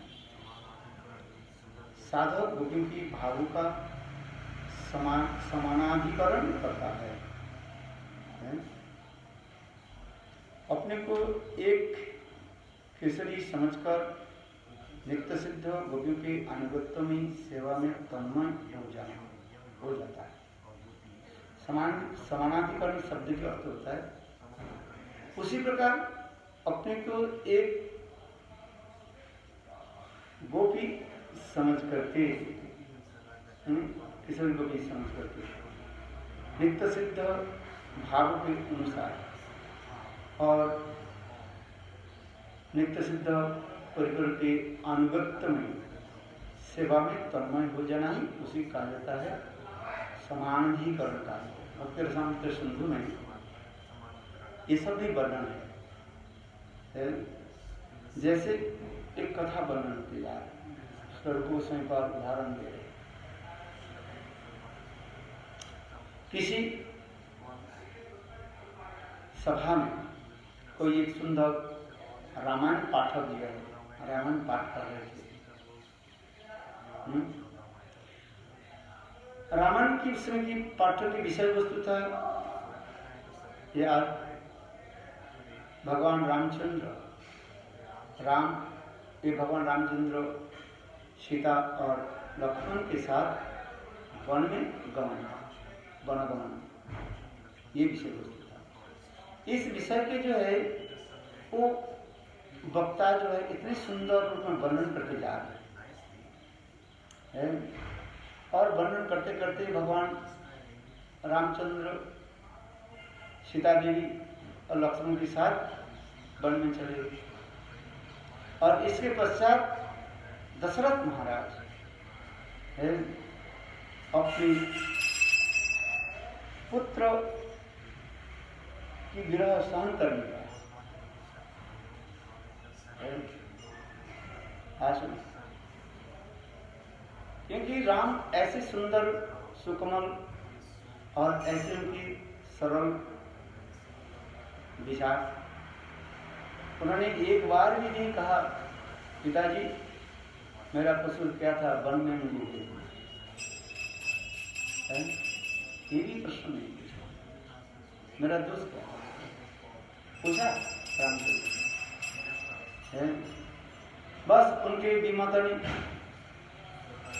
S1: साधक गोपियों की भावों का समानाधिकरण करता है। अपने को एक केसरी समझकर नित्य सिद्ध गोपियों के अनुगत्य में सेवा में तन्मय हो जाता है। समानाधिकरण शब्द का अर्थ होता है उसी प्रकार अपने को एक गोपी समझ करके, किसी गोपी समझ करके नित्य सिद्ध भाव के अनुसार और नित्य सिद्ध परिकर के अनुगत्य में सेवा में तन्मय हो जाना ही उसी कहा जाता है समानाधिकरण का। भक्ति रसामृत सिंधु में ये सब भी वर्णन है। जैसे एक कथा वर्णन की जा रही, स्वरूपों से का उदाहरण दे रहे। किसी सभा में कोई एक सुंदर रामायण पाठक जी है, रामायण पाठ कर रहे थे। रामायण की उस समय की पाठक की विषय वस्तु था यार भगवान रामचंद्र, भगवान रामचंद्र सीता और लक्ष्मण के साथ वन में वनगमन, ये विषय वस्तु था। इस विषय के जो है वो वक्ता जो है इतने सुंदर रूप में वर्णन करके जा रहे हैं और वर्णन करते करते भगवान रामचंद्र सीता देवी और लक्ष्मण के साथ वन में चले गए। और इसके पश्चात दशरथ महाराज अपने पुत्र की विरह सहन करने का क्योंकि राम ऐसे सुंदर सुकोमल और ऐसे उनकी सरल विचार, उन्होंने एक बार भी नहीं कहा पिताजी मेरा कसूर क्या था, वन में मुझे ये भी प्रश्न नहीं पूछा, मेरा दोस्त क्या पूछा रामचंद्र। बस उनके विमाता ने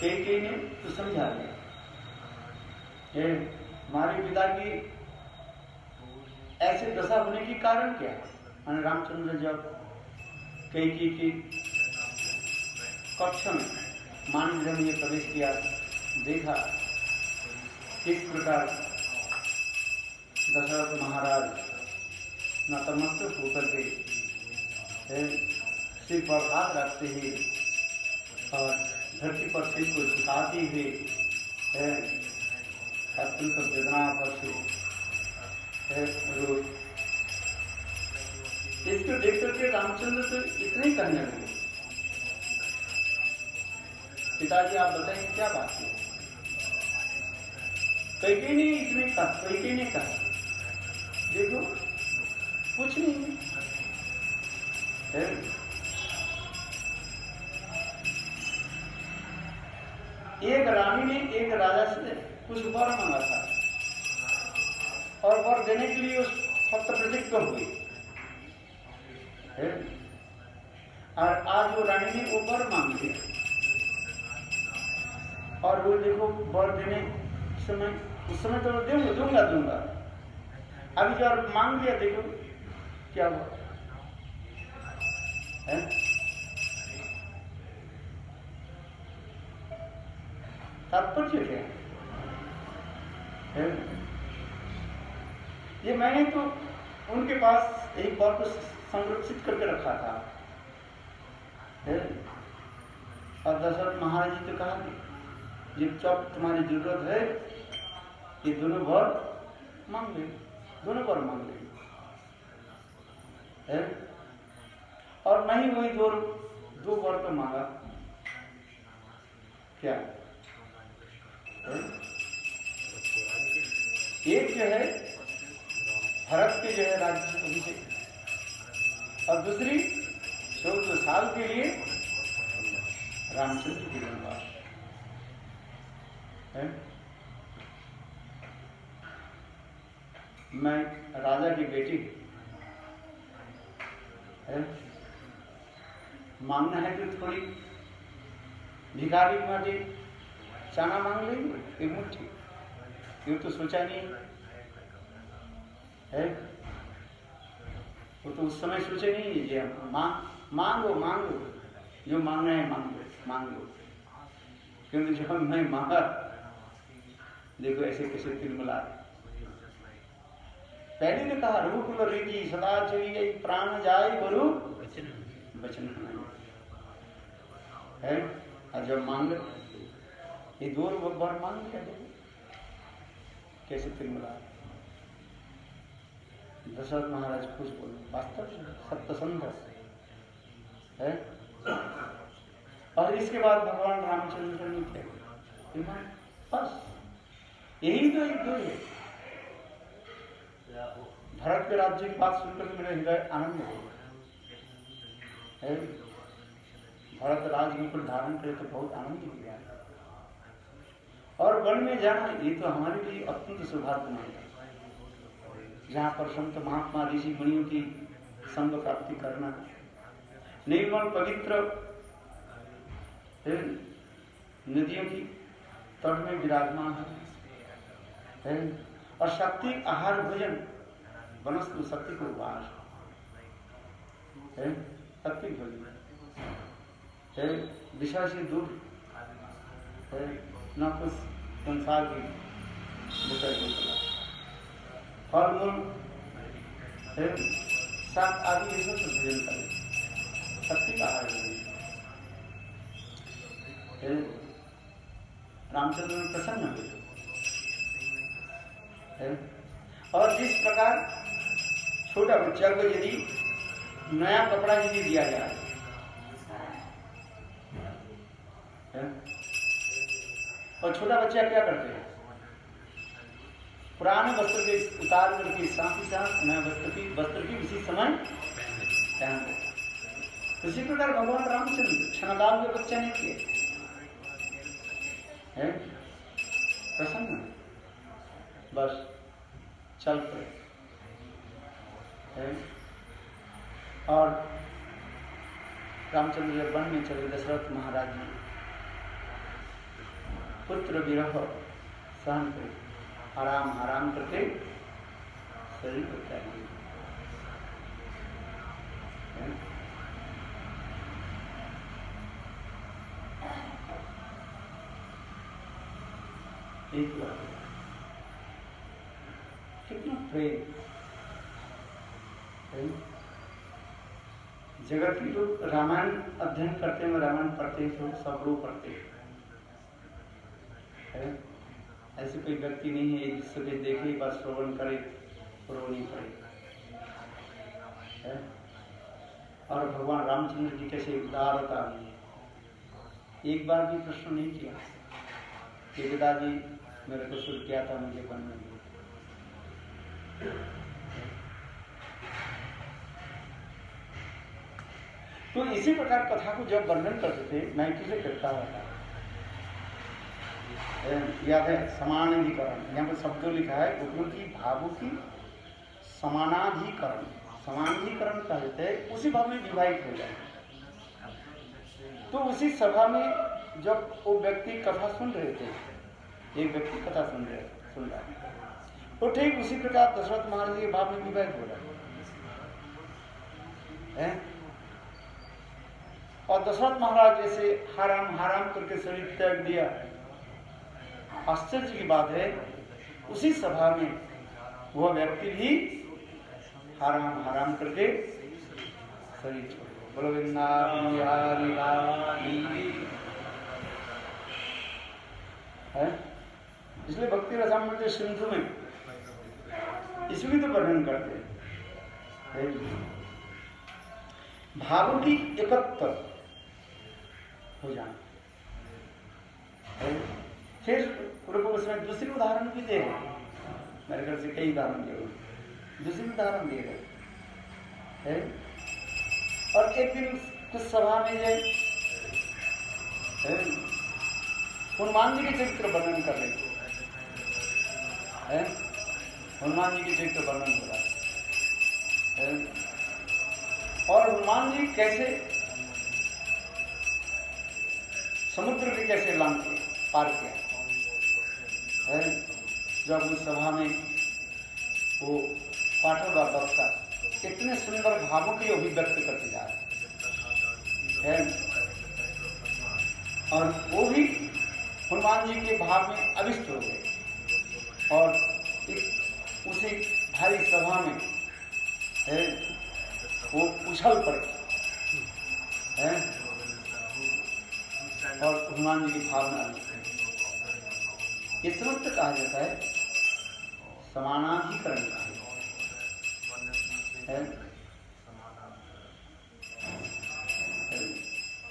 S1: ने तो समझा दिया हमारे पिता की ऐसे दशा होने की कारण क्या है। रामचंद्र जब कैकेयी की कक्ष में मान गृह में प्रवेश किया, देखा किस प्रकार दशरथ महाराज नतमस्तक होकर के सिर पर हाथ रखते हुए और धरती पर सिर को झुकाते हुए अत्यंत वेदना पर से रोज इसको देख करके रामचंद्र तो इतने ही कहने लगे, पिताजी आप बताएंगे क्या बात है। कैकेयी ने इसने कहा, कैकेयी ने कहा देखो कुछ नहीं है, एक रानी ने एक राजा से कुछ वर मांगा था और वर देने के लिए उस भक्त प्रतिज्ञ हुई और आज वो रानी ने वो वर मांग लिया और वो देखो वर देने समय उस समय तो दूंगा अभी जो मांग लिया देखो क्या हुआ है। तात्पर्य क्या है? ये मैंने तो उनके पास एक बार को संरक्षित करके रखा था। और दशरथ महाराज जी तो कहा कि जब तुम्हारी जरूरत है ये दोनों वर मांग ले, दोनों वर मांग ले। और नहीं वही दो वर तो मांगा क्या? एक जो है भरत के जो है राज्य अभिषेक, और दूसरी 14 साल के लिए रामचंद्र के वनवास है। मैं राजा की बेटी है, मांगना है तो थोड़ी भिखारी मांगे, चना मांग लेंगे एक मुट्ठी, ये तो सोचा नहीं है। वो तो उस समय सोचे नहीं ये मांगो जो मांगना है मांग लो। क्योंकि जब मैं मांगा, देखो ऐसे कैसे तिलमिला। पहले ने कहा रघुकुल रीति सदा चली प्राण जाए गुरु वचन है। और जब मांग ये दो बार मांग लिया, कैसे तिलमिला। दशरथ महाराज खुश बोले, वास्तव सत्यसंध है। और इसके बाद भगवान रामचंद्र ने क्या, बस यही तो एक दो है। भरत के राज्य की बात सुनकर मेरा हृदय आनंद हो है। भरत राजमुकुट धारण करे तो बहुत आनंद किया। और वन में जाना ये तो हमारे लिए अत्यंत सौभाग्यमय है, जहाँ पर संत महात्मा ऋषि मुनियों की संग प्राप्ति करना, निर्मल पवित्र नदियों की तट में विराजमान है। और शक्ति आहार भोजन वनस्पति शक्ति को वास है, शक्ति भोजन है, विषय से दूर है, न कुछ संसार की विषय को फल मूल शाक आदि ये सब भोजन करे, शक्ति का आहार है। रामचंद्र में प्रसन्न हुए है। और जिस प्रकार छोटा बच्चा को यदि नया कपड़ा यदि दिया जाए है? और छोटा बच्चा क्या करते हैं, पुराने वस्त्र के उतार करके साथ ही साथ नए वस्त्र की इसी समय पहनते। उसी प्रकार भगवान रामचंद्र क्षणकाल के बच्चा नहीं किए है, प्रसन्न बस चल पड़े है। और रामचंद्र जब वन में चले, दशरथ महाराज ने पुत्र विरह सहन करे, आराम करके शरीर को त्याग दिया। एक बात कितना प्रेम है। जगत के लोग रामायण अध्ययन करते हैं, रामायण पढ़ते हैं, सब लोग पढ़ते हैं। ऐसे कोई व्यक्ति नहीं है जिससे देखे बस श्रवण करे, रो नहीं पड़े है। और भगवान रामचंद्र की कैसे उदारता है, एक बार भी प्रश्न नहीं किया कि पिताजी मेरे को सुन किया था, मुझे बनने दिया। तो इसी प्रकार कथा को जब वर्णन करते थे, मैं किसे करता रहता याद है, समानाधिकरण, यहाँ पर शब्द लिखा है, उपयोग की भावों की समानाधिकरण, समानाधिकरण कहते हैं उसी भाव में विवाहित हो जाए। तो उसी सभा में जब वो व्यक्ति कथा सुन रहे थे, एक व्यक्ति कथा सुन रहा है, तो ठीक उसी प्रकार दशरथ महाराज के भाव में विवाहित हो रहा है। और दशरथ महाराज जैसे हाराम करके शरीर त्याग दिया, आश्चर्य की बात है उसी सभा में वह व्यक्ति भी हाराम करके शरीर बोलो वृंदावन बिहारी लाल है। इसलिए भक्ति रसामृत सिंधु में इसलिए तो वर्णन करते हैं भावों की एकत्र हो जाना। फिर रूप गोस्वामी दूसरी उदाहरण भी दे रहे, मेरे घर से कई उदाहरण दिए, दूसरी उदाहरण दिए गए है। और एक दिन कुछ सभा में है हनुमान जी के चरित्र वर्णन कर रहे हैं। हनुमान जी के चरित्र वर्णन हो रहा है और हनुमान जी कैसे समुद्र के कैसे लांघे पार किया है। जब उस सभा में वो पाठोदा वक्ता कितने सुंदर भावों के अभिव्यक्त करते जा रहे हैं और वो भी हनुमान जी के भाव में अभिष्ट हो गए और उसी भारी सभा में है वो उछल पड़े है और हनुमान जी की भाव में अभिष्ट है। ये समस्त कहा जाता है समानाधिकरण का है।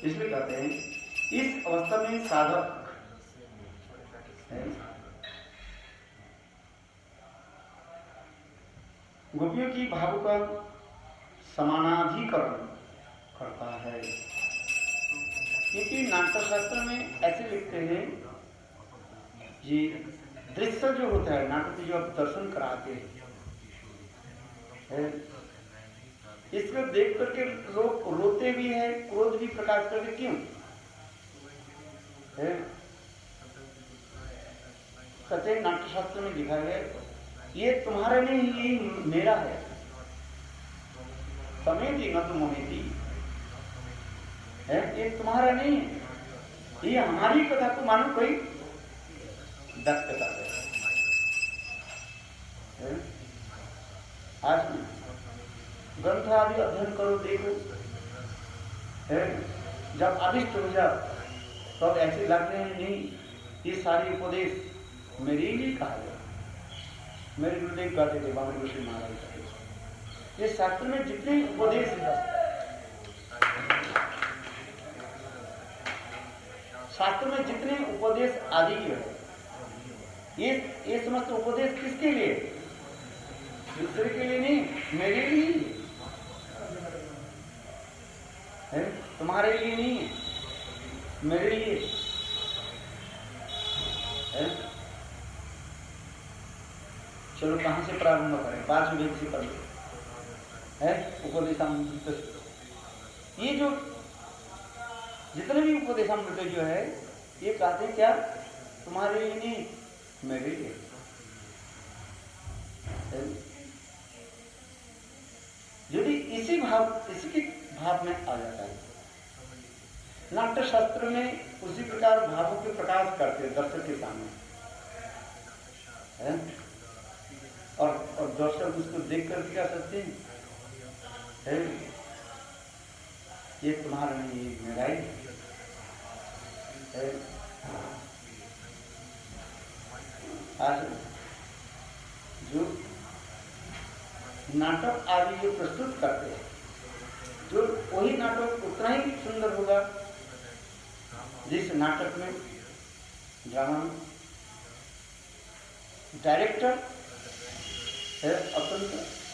S1: इसलिए कहते हैं इस अवस्था में साधक गोपियों की भाव का समानाधिकरण करता है। क्योंकि नाट्यशास्त्र में ऐसे लिखते हैं ये दृश्य जो होता है नाटक जो आप दर्शन कराते हैं इसको देख करके लोग रोते भी हैं, क्रोध भी प्रकाश करके। क्यों है कहते नाट्यशास्त्र में लिखा है ये तुम्हारा नहीं ये मेरा है। समेती न तुम मोहिती है, ये तुम्हारा नहीं है, ये हमारी कथा को मानो कोई व्यक्त कर रहे हैं। आज ग्रंथ आदि अध्ययन करो देखो है, जब अभिष्ट हो जाओ तब ऐसे लगते हैं नहीं ये सारे उपदेश मेरे लिए कहा गया। मेरे गुरुदेव कहते थे बाबा ऋषि महाराज ये शास्त्र में जितने उपदेश है शास्त्र में जितने उपदेश आदि है ये समस्त उपदेश किसके लिए? दूसरे के लिए नहीं, मेरे लिए है, तुम्हारे लिए नहीं है, मेरे लिए है। चलो कहां से प्रारंभ करें? 5 वेद से पढ़ है उपदेशामृत। ये जो जितने भी उपदेशामृत जो है ये कहते हैं क्या तुम्हारे लिए नहीं मेरे लिए। यदि इसी के भाव में आ जाता है नाट्य शास्त्र में उसी प्रकार भावों के प्रकाश करते हैं दर्शक के सामने है? और दर्शक उसको देख कर क्या सकते हैं ये तुम्हारा नहीं ये मेरा ही है। आज जो नाटक आदि जो प्रस्तुत करते हैं जो वही नाटक उतना ही सुंदर होगा जिस नाटक में ड्रामा में डायरेक्टर है अत्यंत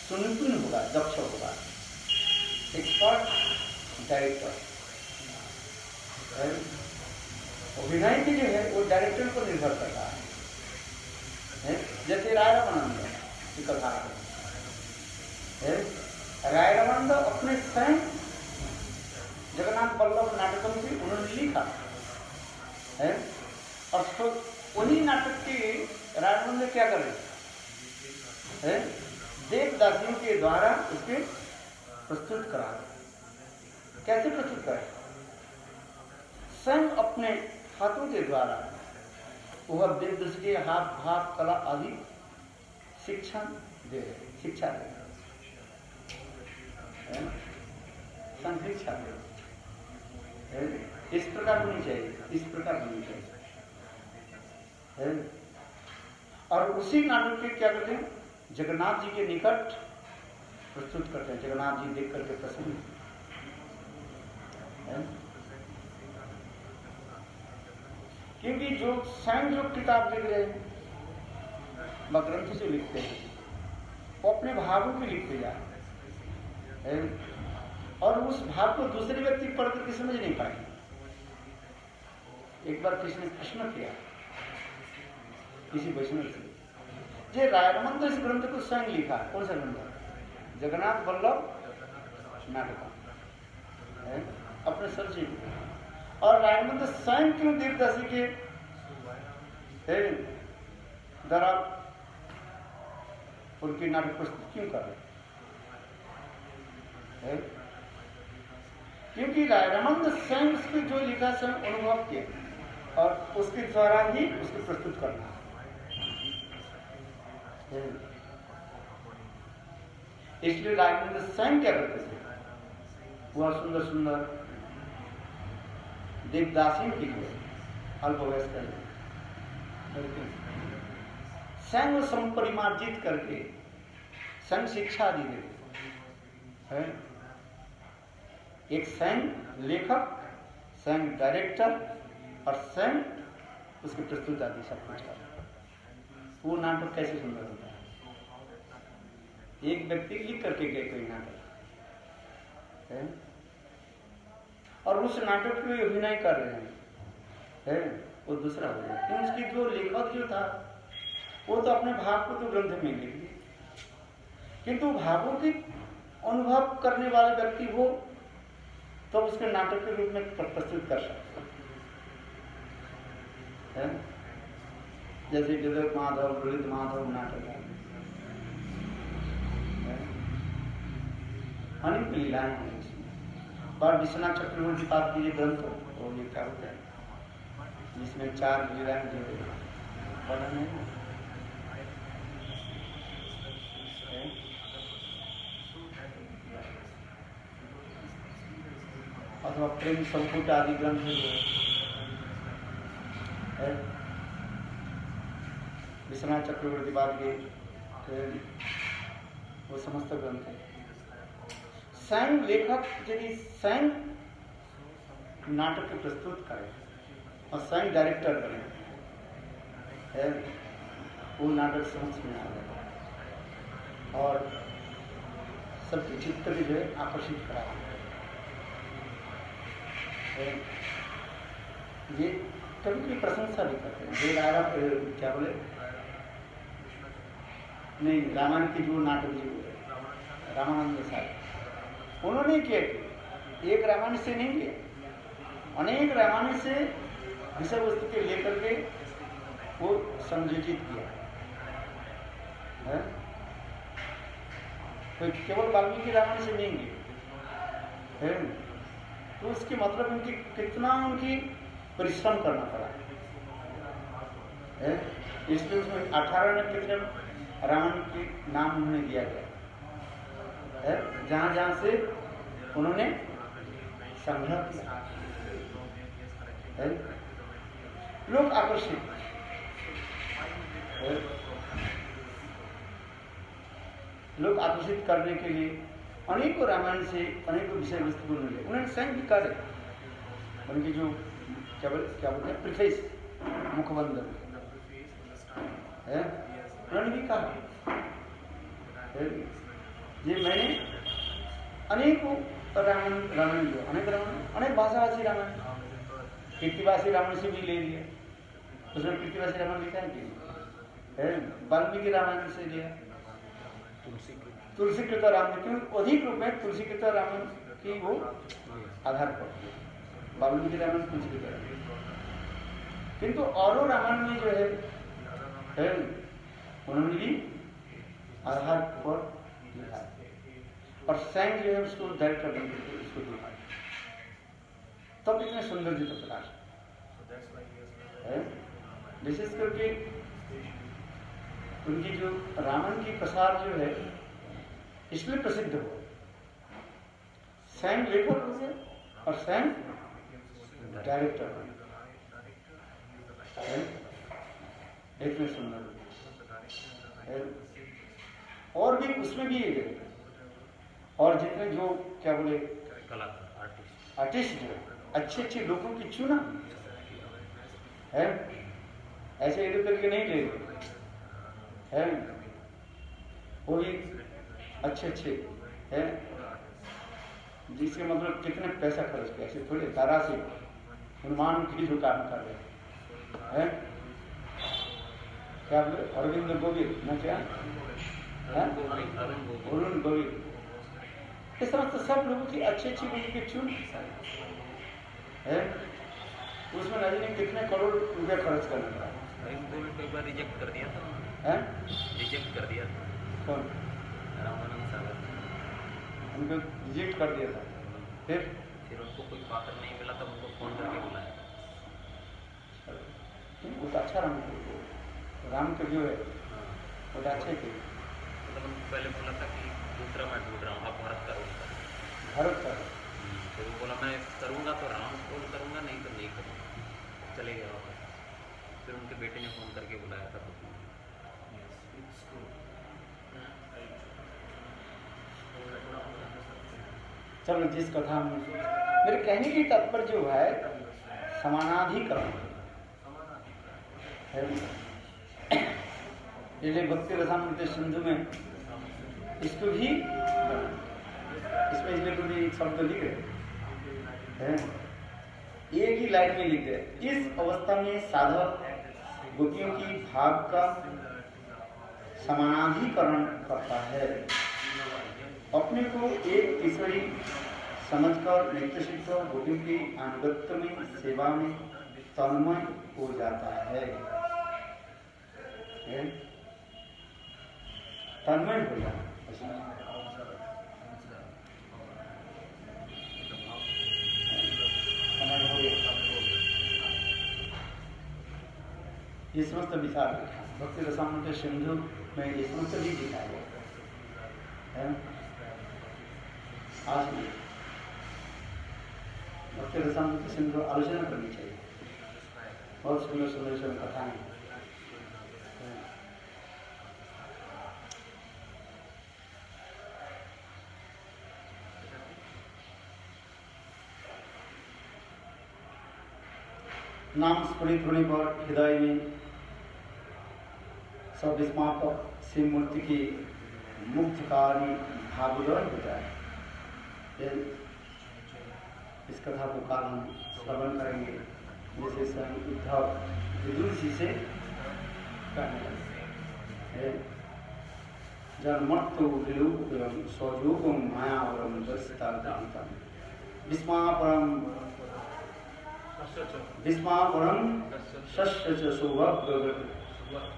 S1: सुनिपुण होगा, दक्ष होगा, एक्सपर्ट डायरेक्टर है। अभिनय की जो है वो डायरेक्टर पर निर्भर करता है। जैसे राय रामानंद की कथा है, राय रामानंद अपने स्वयं जगन्नाथ वल्लभ नाटकम से उन्होंने लिखा है और उन्हीं नाटक के राय रामानंद क्या कर रहे है देवदासियों के द्वारा उसके प्रस्तुत करा। कैसे प्रस्तुत करें? स्वयं अपने हाथों के द्वारा वह देवदास के हाथ भाव कला आदि शिक्षा दे संशिक्षा है, इस प्रकार होनी चाहिए, इस प्रकार होनी चाहिए है। और उसी नाटक के क्या करते हैं, जगन्नाथ जी के निकट प्रस्तुत करते हैं। जगन्नाथ जी देख करके प्रसन्न है, क्योंकि जो स्वयं जो किताब लिख रहे हैं व ग्रंथ से लिखते हैं, वो अपने भावों में लिखते जा रहे हैं और उस भाव को दूसरे व्यक्ति पढ़ करके समझ नहीं पाए। एक बार किसी ने प्रश्न किया किसी वैष्णव से, जे रायरमन तो इस ग्रंथ को स्वयं लिखा, कौन सा ग्रंथ? जगन्नाथ वल्लभ नाटक है, अपने सर जी। और रायरमन स्वयं क्यों देवदासी के द्वारा उनकी नाटक प्रस्तुत क्यों कर रहे हैं? क्योंकि रायरमन स्वयं उसके जो लिखा स्वयं अनुभव किया और उसके द्वारा ही उसको प्रस्तुत करना है। इसलिए रायरमन स्वयं क्या करते थे, वह सुंदर सुंदर देवदासी के लिए अल्पवयस्क स्वयं संपरिमार्जित करके स्वयं शिक्षा दी देते है। एक स्वयं लेखक, स्वयं डायरेक्टर और स्वयं उसके प्रस्तुत आदि सब कुछ कर, वो नाटक कैसे सुंदर होता है। एक व्यक्ति लिख करके गए कोई नाटक है और उस नाटक में अभिनय कर रहे हैं है, वो दूसरा हो गया। क्यों? उसकी जो लेखक जो था वो तो अपने भाव को तो ग्रंथ में लिख दिए, किंतु भावों की अनुभव करने वाले व्यक्ति हो तो उसके नाटक के रूप में प्रस्तुत कर सकते हैं। जैसे विवेक माधव, ललित माधव नाटक है, अनेक लीलाएं हैं इसमें। और विश्वनाथ चक्रवर्ती पाद की ग्रंथ वो लिखा होता है जिसमें 4 लीलाएं जो वर्णन है अथवा प्रेम संपुट आदि ग्रंथ है, विश्वनाथ चक्रवर्ती पाद के वो समस्त ग्रंथ है। स्वयं लेखक यदि स्वयं नाटक को प्रस्तुत करें और स्वयं डायरेक्टर करें, वो नाटक समझ में आ जाए और सबके चित्त भी जो है आकर्षित करा। ये कभी प्रशंसा भी करते हैं। क्या बोले, नहीं, रामायण की जो नाटक जी रामानंद साहब उन्होंने क्या किया, एक रामायण से नहीं किया, अनेक रामायण से विषय वस्तु के लेकर के वो संयोजित किया है। तो केवल वाल्मीकि रामायण से नहीं किया है, तो उसके मतलब उनकी कितना उनकी परिश्रम करना पड़ा है। इसलिए उसमें 18 में कितने रामायण के नाम उन्होंने दिया गया है, जहां जहां से उन्होंने संग्रह किया है। लोग आकर्षित है, लोग आकर्षित करने के लिए अनेकों रामायण से अनेकों विषय वस्तु को मिले। उन्होंने स्वयं भी कार्य उनकी जो क्या बोलते हैं प्रीफेस मुखबंधन है, उन्होंने भी कहा ये मैंने अनेकों रामायण जो अनेक भाषाभाषी रामायण, कृतिवासी रामायण से भी ले लिया, उसमें कृतिवासी रामायण लिखा है, वाल्मीकि रामायण से लिया, तुलसी कृत रामायण, क्यों अधिक रूप में तुलसी कृत रामायण की वो आधार पर वाल्मीकि रामायण तुलसी कृत रामायण, किंतु और रामायण में जो है उन्होंने भी आधार पर लिखा और स्वयं जो है उसको डायरेक्ट करने के लिए उसको दिखा, तब इतने सुंदर जी का प्रकाश है। विशेष करके उनकी जो रामायण की प्रसार जो है इसलिए प्रसिद्ध हो, स्वयं लेखक हो गए और स्वयं डायरेक्टर बने। देखने सुंदर है। और भी उसमें भी ये और जितने जो क्या बोले आर्टिस्ट जो अच्छे अच्छे लोगों की चुना है, ऐसे इधर करके नहीं ले है, वो भी अच्छे अच्छे है, जिसके मतलब कितने पैसा खर्च किया, ऐसे थोड़े तारा से हनुमान की जो काम कर रहे हैं, क्या बोले अरविंद गोविंद न क्या अरुण गोविंद, इस तरह से सब लोगों की अच्छी अच्छी लोगों की चुन है, उसमें नजी ने कितने करोड़ रुपया खर्च करना पड़ा।
S2: एक बार रिजेक्ट कर दिया था, रिजेक्ट कर दिया था।
S1: कौन?
S2: रामानंद सागर
S1: उनको रिजेक्ट कर दिया था। फिर
S2: उनको कोई पात्र नहीं मिला तब उनको फोन करके बुलाया।
S1: वो तो अच्छा राम के जो है वो तो अच्छे थे।
S2: मतलब उनको पहले बोला था कि दूसरा मैं ढूंढ रहा हूँ, आप भारत का रोल करें।
S1: भारत का
S2: तो वो बोला मैं करूँगा तो राम रोल करूँगा, नहीं तो नहीं करूँगा, चले गया वापस। फिर उनके बेटे ने फ़ोन करके बुलाया था।
S1: चलो जिस कथा में मेरे कहने की तात्पर्य जो है समानाधिकरण है, इसलिए भक्ति रसामृत सिंधु में इसको भी इसमें इसलिए कोई एक शब्द लिख रहे, एक ही लाइन में लिख रहे, इस अवस्था में साधक गोपियों की भाव का समानाधिकरण करता है, अपने को एक ईश्वरी समझकर नित्य सिद्ध गोपियों की अनुगत्य में सेवा में तन्मय हो जाता है, तन्मय हो जाता है। ये समस्त विचार भक्ति रसामृत सिंधु में ये समस्त भी दिखाया गया है। आज भक्ति रसामृत सिंधु आलोचना करनी चाहिए, बहुत सुंदर सुंदर सुंदर कथाएं। नाम स्फुरित होने पर हृदय में सब विस्मापक शिव मूर्ति की मुग्धकारी भावोदय होता है। इस कथा को काल हम श्रवण करेंगे, जैसे स्वयं उद्धव विदुर जी से कहने जन्मत्तो विलोकम स्वरूपम मायावरम दर्शिता विस्मापरम शस्य च सौभाग्य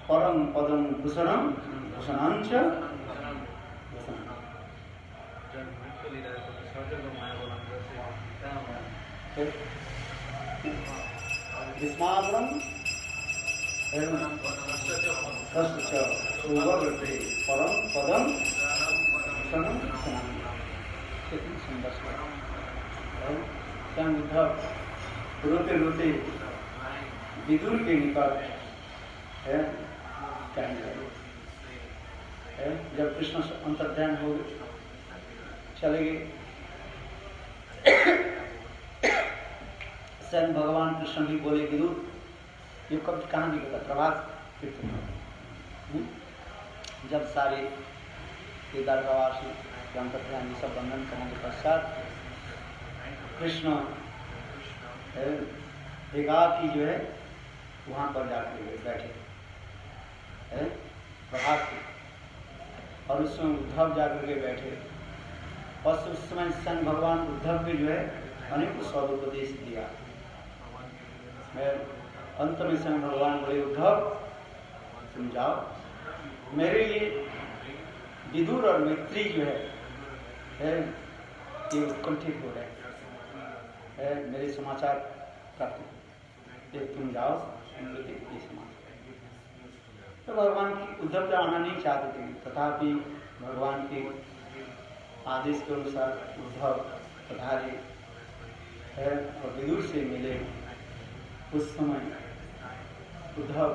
S1: परम पदम भूषणम भूषणांच विस्मापरम शस्य च सौभाग्य परम पदम भूषणम भूषणांच। कितनी सुंदर स्वयं उद्धव रोते रोते विदुर के निकट है कहने लगे, जब कृष्ण अंतर्ध्यान हो चले गए, स्वयं भगवान कृष्ण भी बोले विदुर, ये कब कहाँ भी होता प्रभास कीर्तन, जब सारे केदारवासी के अंतर्ध्यान सब बंधन करने के पश्चात कृष्ण एकाकी जो है वहाँ पर जाकर बैठे है प्रभात के, और उसमें उद्धव जाकर के बैठे, और उस समय स्वयं भगवान उद्धव के जो है अनेक सदुपदेश दिया। अंत में स्वयं भगवान बोले उद्धव तुम जाओ, मेरे लिए विदुर और मैत्री जो है ये उत्कंठित हो रहे है, मेरे समाचार प्राप्त, तुम जाओ उनके ये समाचार। तो भगवान की उद्धव का आना नहीं चाहते थे, तथापि भगवान के आदेश के अनुसार उद्धव पधारे है और विदुर से मिले। उस समय उद्धव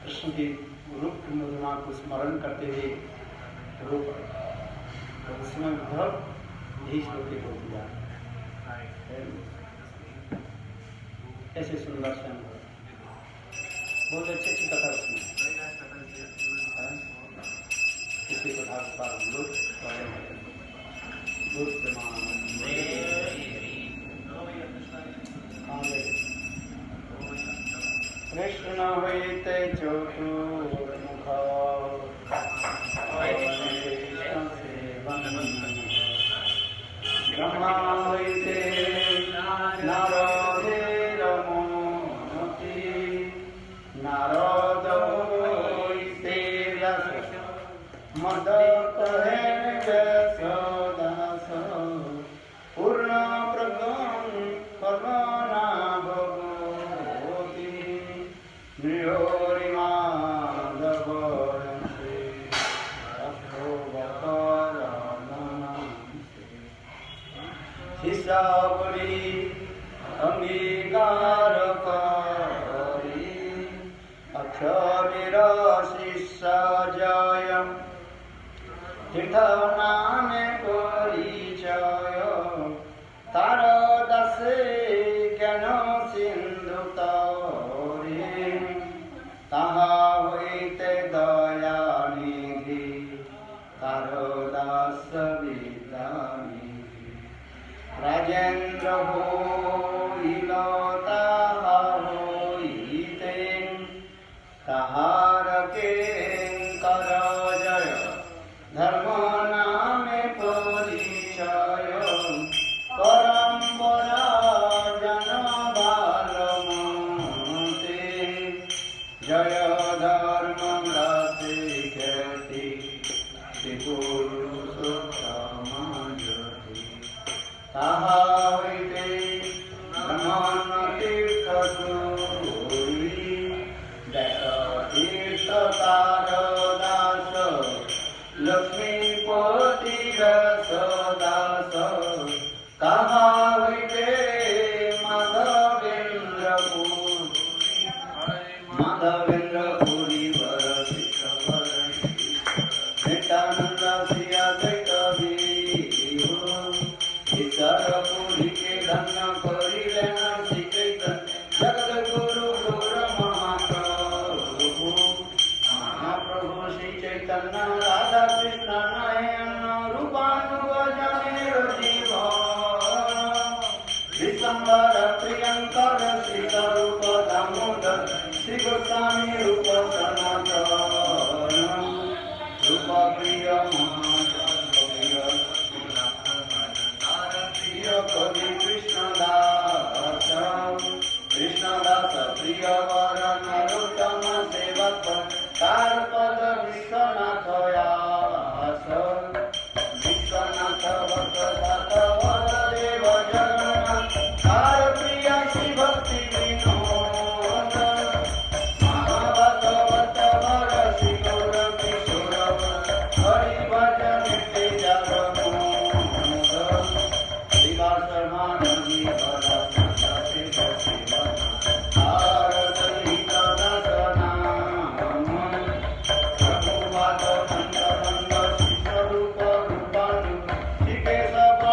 S1: कृष्ण के रूप की महिमा को स्मरण करते हुए रूप, तो उस समय उद्धव यही श्लोक बोल दिया। ऐसे सुंदर से बहुत अच्छी कथा उसमें इसी कथा पर हम लोग कृष्ण होते चतुर्मुख ब्रह्मा होते नारदेर मोहति, नारद होते व्यास मद कहेन व्यासदास, पूर्ण प्रज्ञं कर्मणा भगवति, नृहरि माधवंसे शिष्यावली अंगीकार करी, अक्षर शिष्य जय तीर्थ नाम परिचय, तार दासे ज्ञान सिंधु तरे, ताहा होइते दया निधि, तार दास विद्यानिधि, राजेंद्र होइल ताहा होइते, ताहार किंकर जय, धर्म नामे परिचय, परंपरा जन बालमते, जय धर्म दासे ख्याति, श्री गुरु सुतम ज्योति, ताहा होइते ब्रह्मण तीर्थ सूरि, दश तीर्थ तार दास, लक्ष्मीपति रस दास, ताहा होइते माधवेन्द्र पुरी वर शिखर, नित्यानंद श्री अद्वैत वीर, ईश्वरपुरी के धन्य करिलेन श्री चैतन्य, जगत गुरु गौर महाप्रभु, महाप्रभु श्री चैतन्य राधा कृष्ण नयन रूपानुगजनेर जीवन, विश्वम्बर प्रियंकर श्री स्वरूप दामोदर, श्री गोस्वामी रूप सनातन, रूप प्रिय कवि कृष्णदास, कृष्णदास प्रिय वर नरोत्तम सेवक, तार पद विश्वनाथ यास, विश्वनाथ भक्त सात वर देव जगन्नाथ, तार प्रिय श्री भक्ति विनोद, महाभागवत वर श्री गौर किशोर, हरि भजन नित्य जग सर्वानंदी बड़ा सत्य शिव, तार सहित दस नाम, प्रभुपाद खंड खंड शिष्य रूप रूपानु, श्री केशव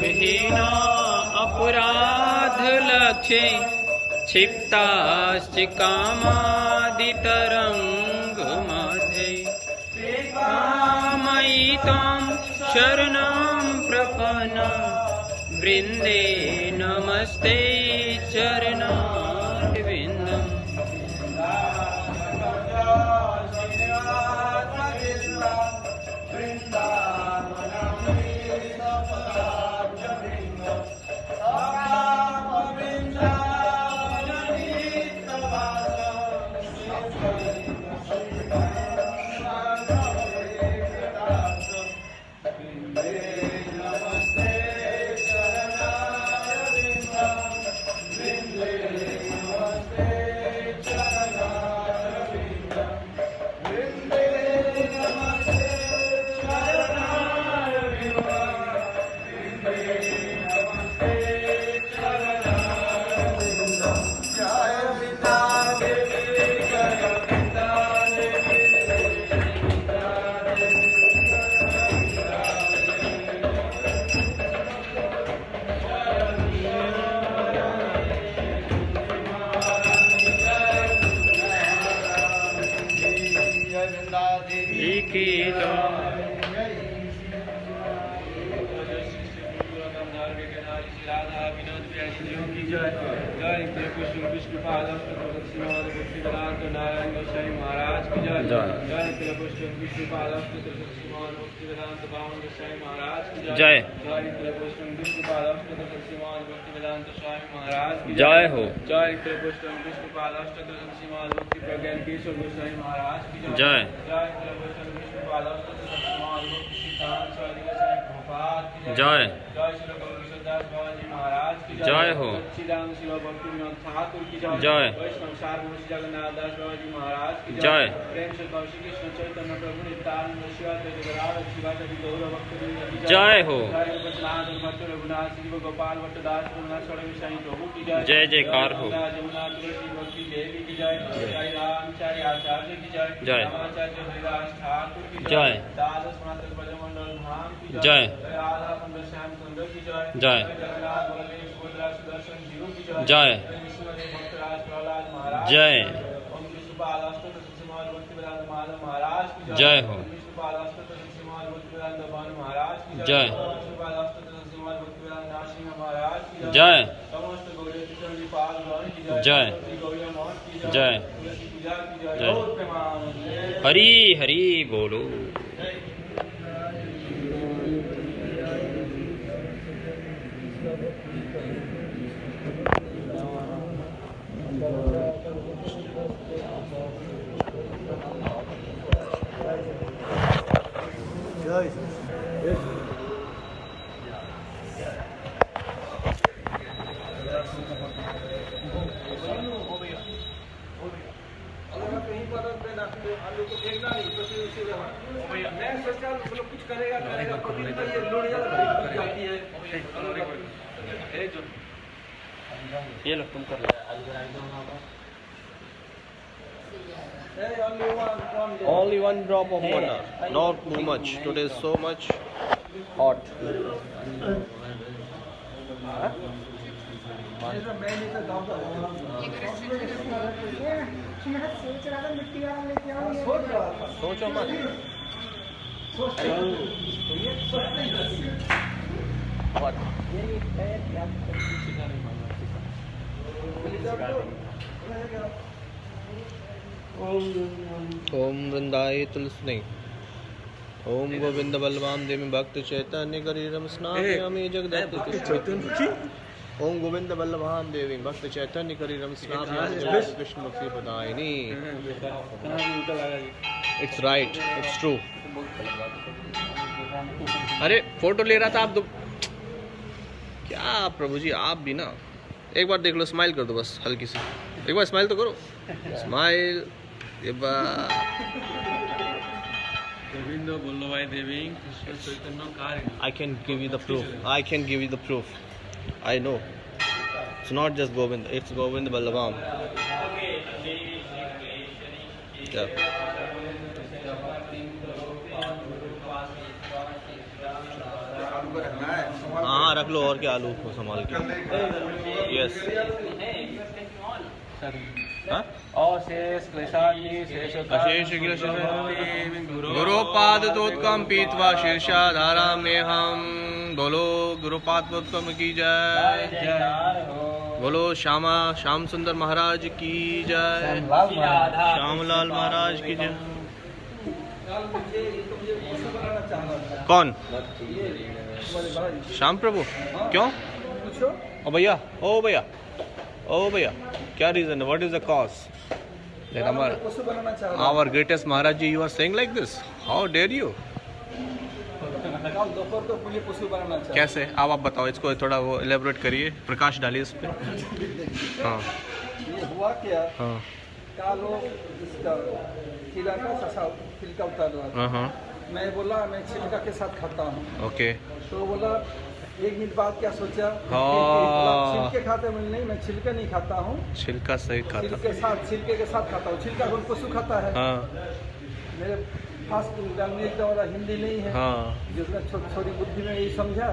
S3: विहीना अपराध लक्ष्ये क्षिप्ताश्च कामादितरङ्गमध्ये कामयि त्वां शरणं प्रपन्नं वृन्दे नमस्ते चरणारविन्दम्। जय जय हो जय जय जय
S4: रामदास बाबा जी महाराज की
S3: जय हो।
S4: सच्चिदानंद शिव भक्ति विनोद ठाकुर की
S3: जय।
S4: वैष्णव सार जगन्नाथ दास बाबा जी महाराज की
S3: जय।
S4: प्रेम से कौशिक कृष्ण चैतन्य प्रभु नित्यानंद शिवाचार्य जगन्नाथ शिवाचार्य गौर भक्त की
S3: जय हो।
S4: रघुनाथ भट्ट रघुनाथ शिव गोपाल भट्ट दास रघुनाथ स्वर्ण साईं प्रभु की जय।
S3: जय जयकार हो।
S4: जमुना तुलसी भक्ति देवी की जय। जय रामचार्य आचार्य की जय।
S3: जय।
S4: रामाचार्य हरिदास ठाकुर की
S3: जय।
S4: द्वादश मातक ब्रजमंडल धाम की
S3: जय।
S4: राधा सुंदर श्याम सुंदर की जय।
S3: जय।
S4: जगन्नाथ बलदेव सुभद्रा सुदर्शन जीव की जय।
S3: जय।
S4: विष्णुदेव भक्तराज प्रहलाद महाराज
S3: जय।
S4: ओम विष्णुपाल अष्टोत्तर श्रीमान भक्तिवेदांत माधव महाराज की
S3: जय हो।
S4: विष्णुपाल अष्टोत्तर श्रीमान भक्तिवेदांत भानु महाराज की
S3: जय।
S4: विष्णुपाल अष्टोत्तर श्रीमान भक्तिवेदांत नरसिंह महाराज की
S3: जय।
S4: समस्त गौरी किशन जी पालगण की जय।
S3: जय।
S4: श्री गौरी मठ की जय।
S3: जय।
S4: तुलसी पूजा की जय।
S3: जय।
S4: और प्रेमानंद
S3: हरि हरि बोलो। ये लो तुम कर लो।
S5: Only one drop of water, not too much. Today is so much hot. सोचो मत। ओम वृंदाय तुलसी नहीं। ओम गोविंद बलवान देवी भक्त चैतन्य गरीरम स्नापयामि जगदत्त। ओम गोविंद बलवान देवी भक्त चैतन्य गरीरम स्नापयामि जगदत्त कृष्ण मुक्ति प्रदायिनी। It's right, it's true. अरे फोटो ले रहा था आप क्या प्रभु जी, आप भी ना एक बार देख लो, स्माइल कर दो बस हल्की सी, एक बार स्माइल तो करो। स्माइल। ये बात
S4: गोविंद वल्लभाई देवी कृष्ण चैतन्य कार्य।
S5: I can give you the proof. I can give you the proof. I know. It's not just Govind. It's Govind Ballavam. Yeah. हाँ रख लो, और क्या आलू को संभाल के। यस।
S4: अशेष क्लेशादि
S5: अशेष गुरुपाद तोत्कम पीतवा शीर्षाधारा में हम। बोलो गुरुपाद तोत्कम की जय। बोलो श्याम सुंदर महाराज की जय। श्यामलाल महाराज की जय। कौन? श्याम प्रभु? क्यों? ओ भैया, ओ भैया, ओ भैया, क्या रीजन है? What is the cause that our greatest Maharaj ji, you are saying like this? How dare you? कैसे? अब आप बताओ, इसको थोड़ा वो एलेबोरेट करिए, प्रकाश डालिए इस पे। हाँ
S6: ये हुआ क्या?
S5: हाँ
S6: कालो इसका छिलका उतार रहा था। मैं बोला मैं छिलका के साथ खाता हूँ।
S5: ओके।
S6: तो बोला एक मिनट बाद क्या सोचा, छिलके खाते हैं? नहीं, मैं छिलके नहीं खाता हूँ,
S5: छिलका सही खाता।
S6: छिलके के साथ खाता हूँ। छिलका कौन पशु खाता है?
S5: हाँ
S6: मेरे फास्ट लैंग्वेज वाला हिंदी नहीं है।
S5: हाँ
S6: जिसने छोटी बुद्धि में यही समझा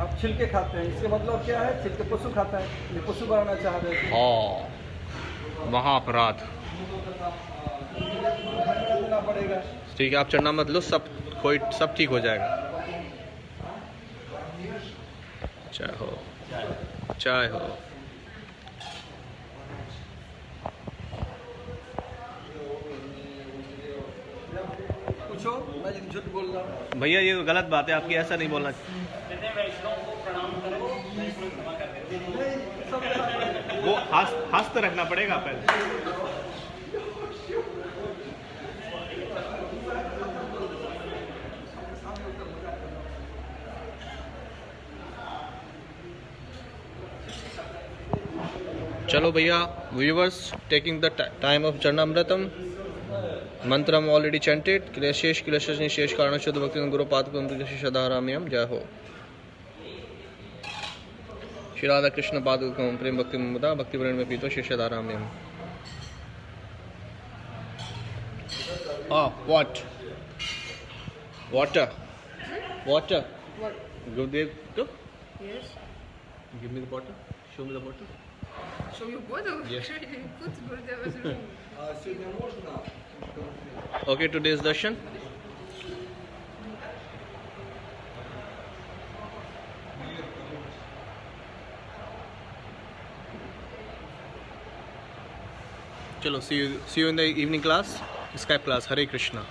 S6: आप छिलके खाते हैं, इसके मतलब क्या है? छिलके पशु खाता है, ये पशु बनाना चाह रहे थे।
S5: हाँ महाअपराध।
S6: पड़ेगा।
S5: ठीक है, आप चढ़ना मत लो, सब ठीक हो जाएगा। चाय हो, चाय हो।
S6: पूछो, मैं झूठ बोल रहा हूँ।
S5: भैया ये तो गलत बात है आपकी, ऐसा नहीं बोलना। वो हस्त रखना पड़ेगा पहले। चलो भैया viewers, taking the time of चरणामृतम मंत्रम ऑलरेडी चैंटेड। क्लेशेष क्लेशेष निशेष कारण शुद्ध भक्ति गुरु पादकम सदाराम्यम। जय हो श्री राधा कृष्ण पादकम प्रेम भक्ति मुदा भक्ति वरण में पीतो Shri सदाराम्यम। What? Water. Water. Gurudev took?
S7: Yes.
S5: Give me the bottle. Show me the bottle.
S7: Show you bottle?
S5: Yes.
S7: Put Gurudeva's room.
S5: Okay, today's darshan. Chalo, see you in the evening class, Skype class. Hare Krishna.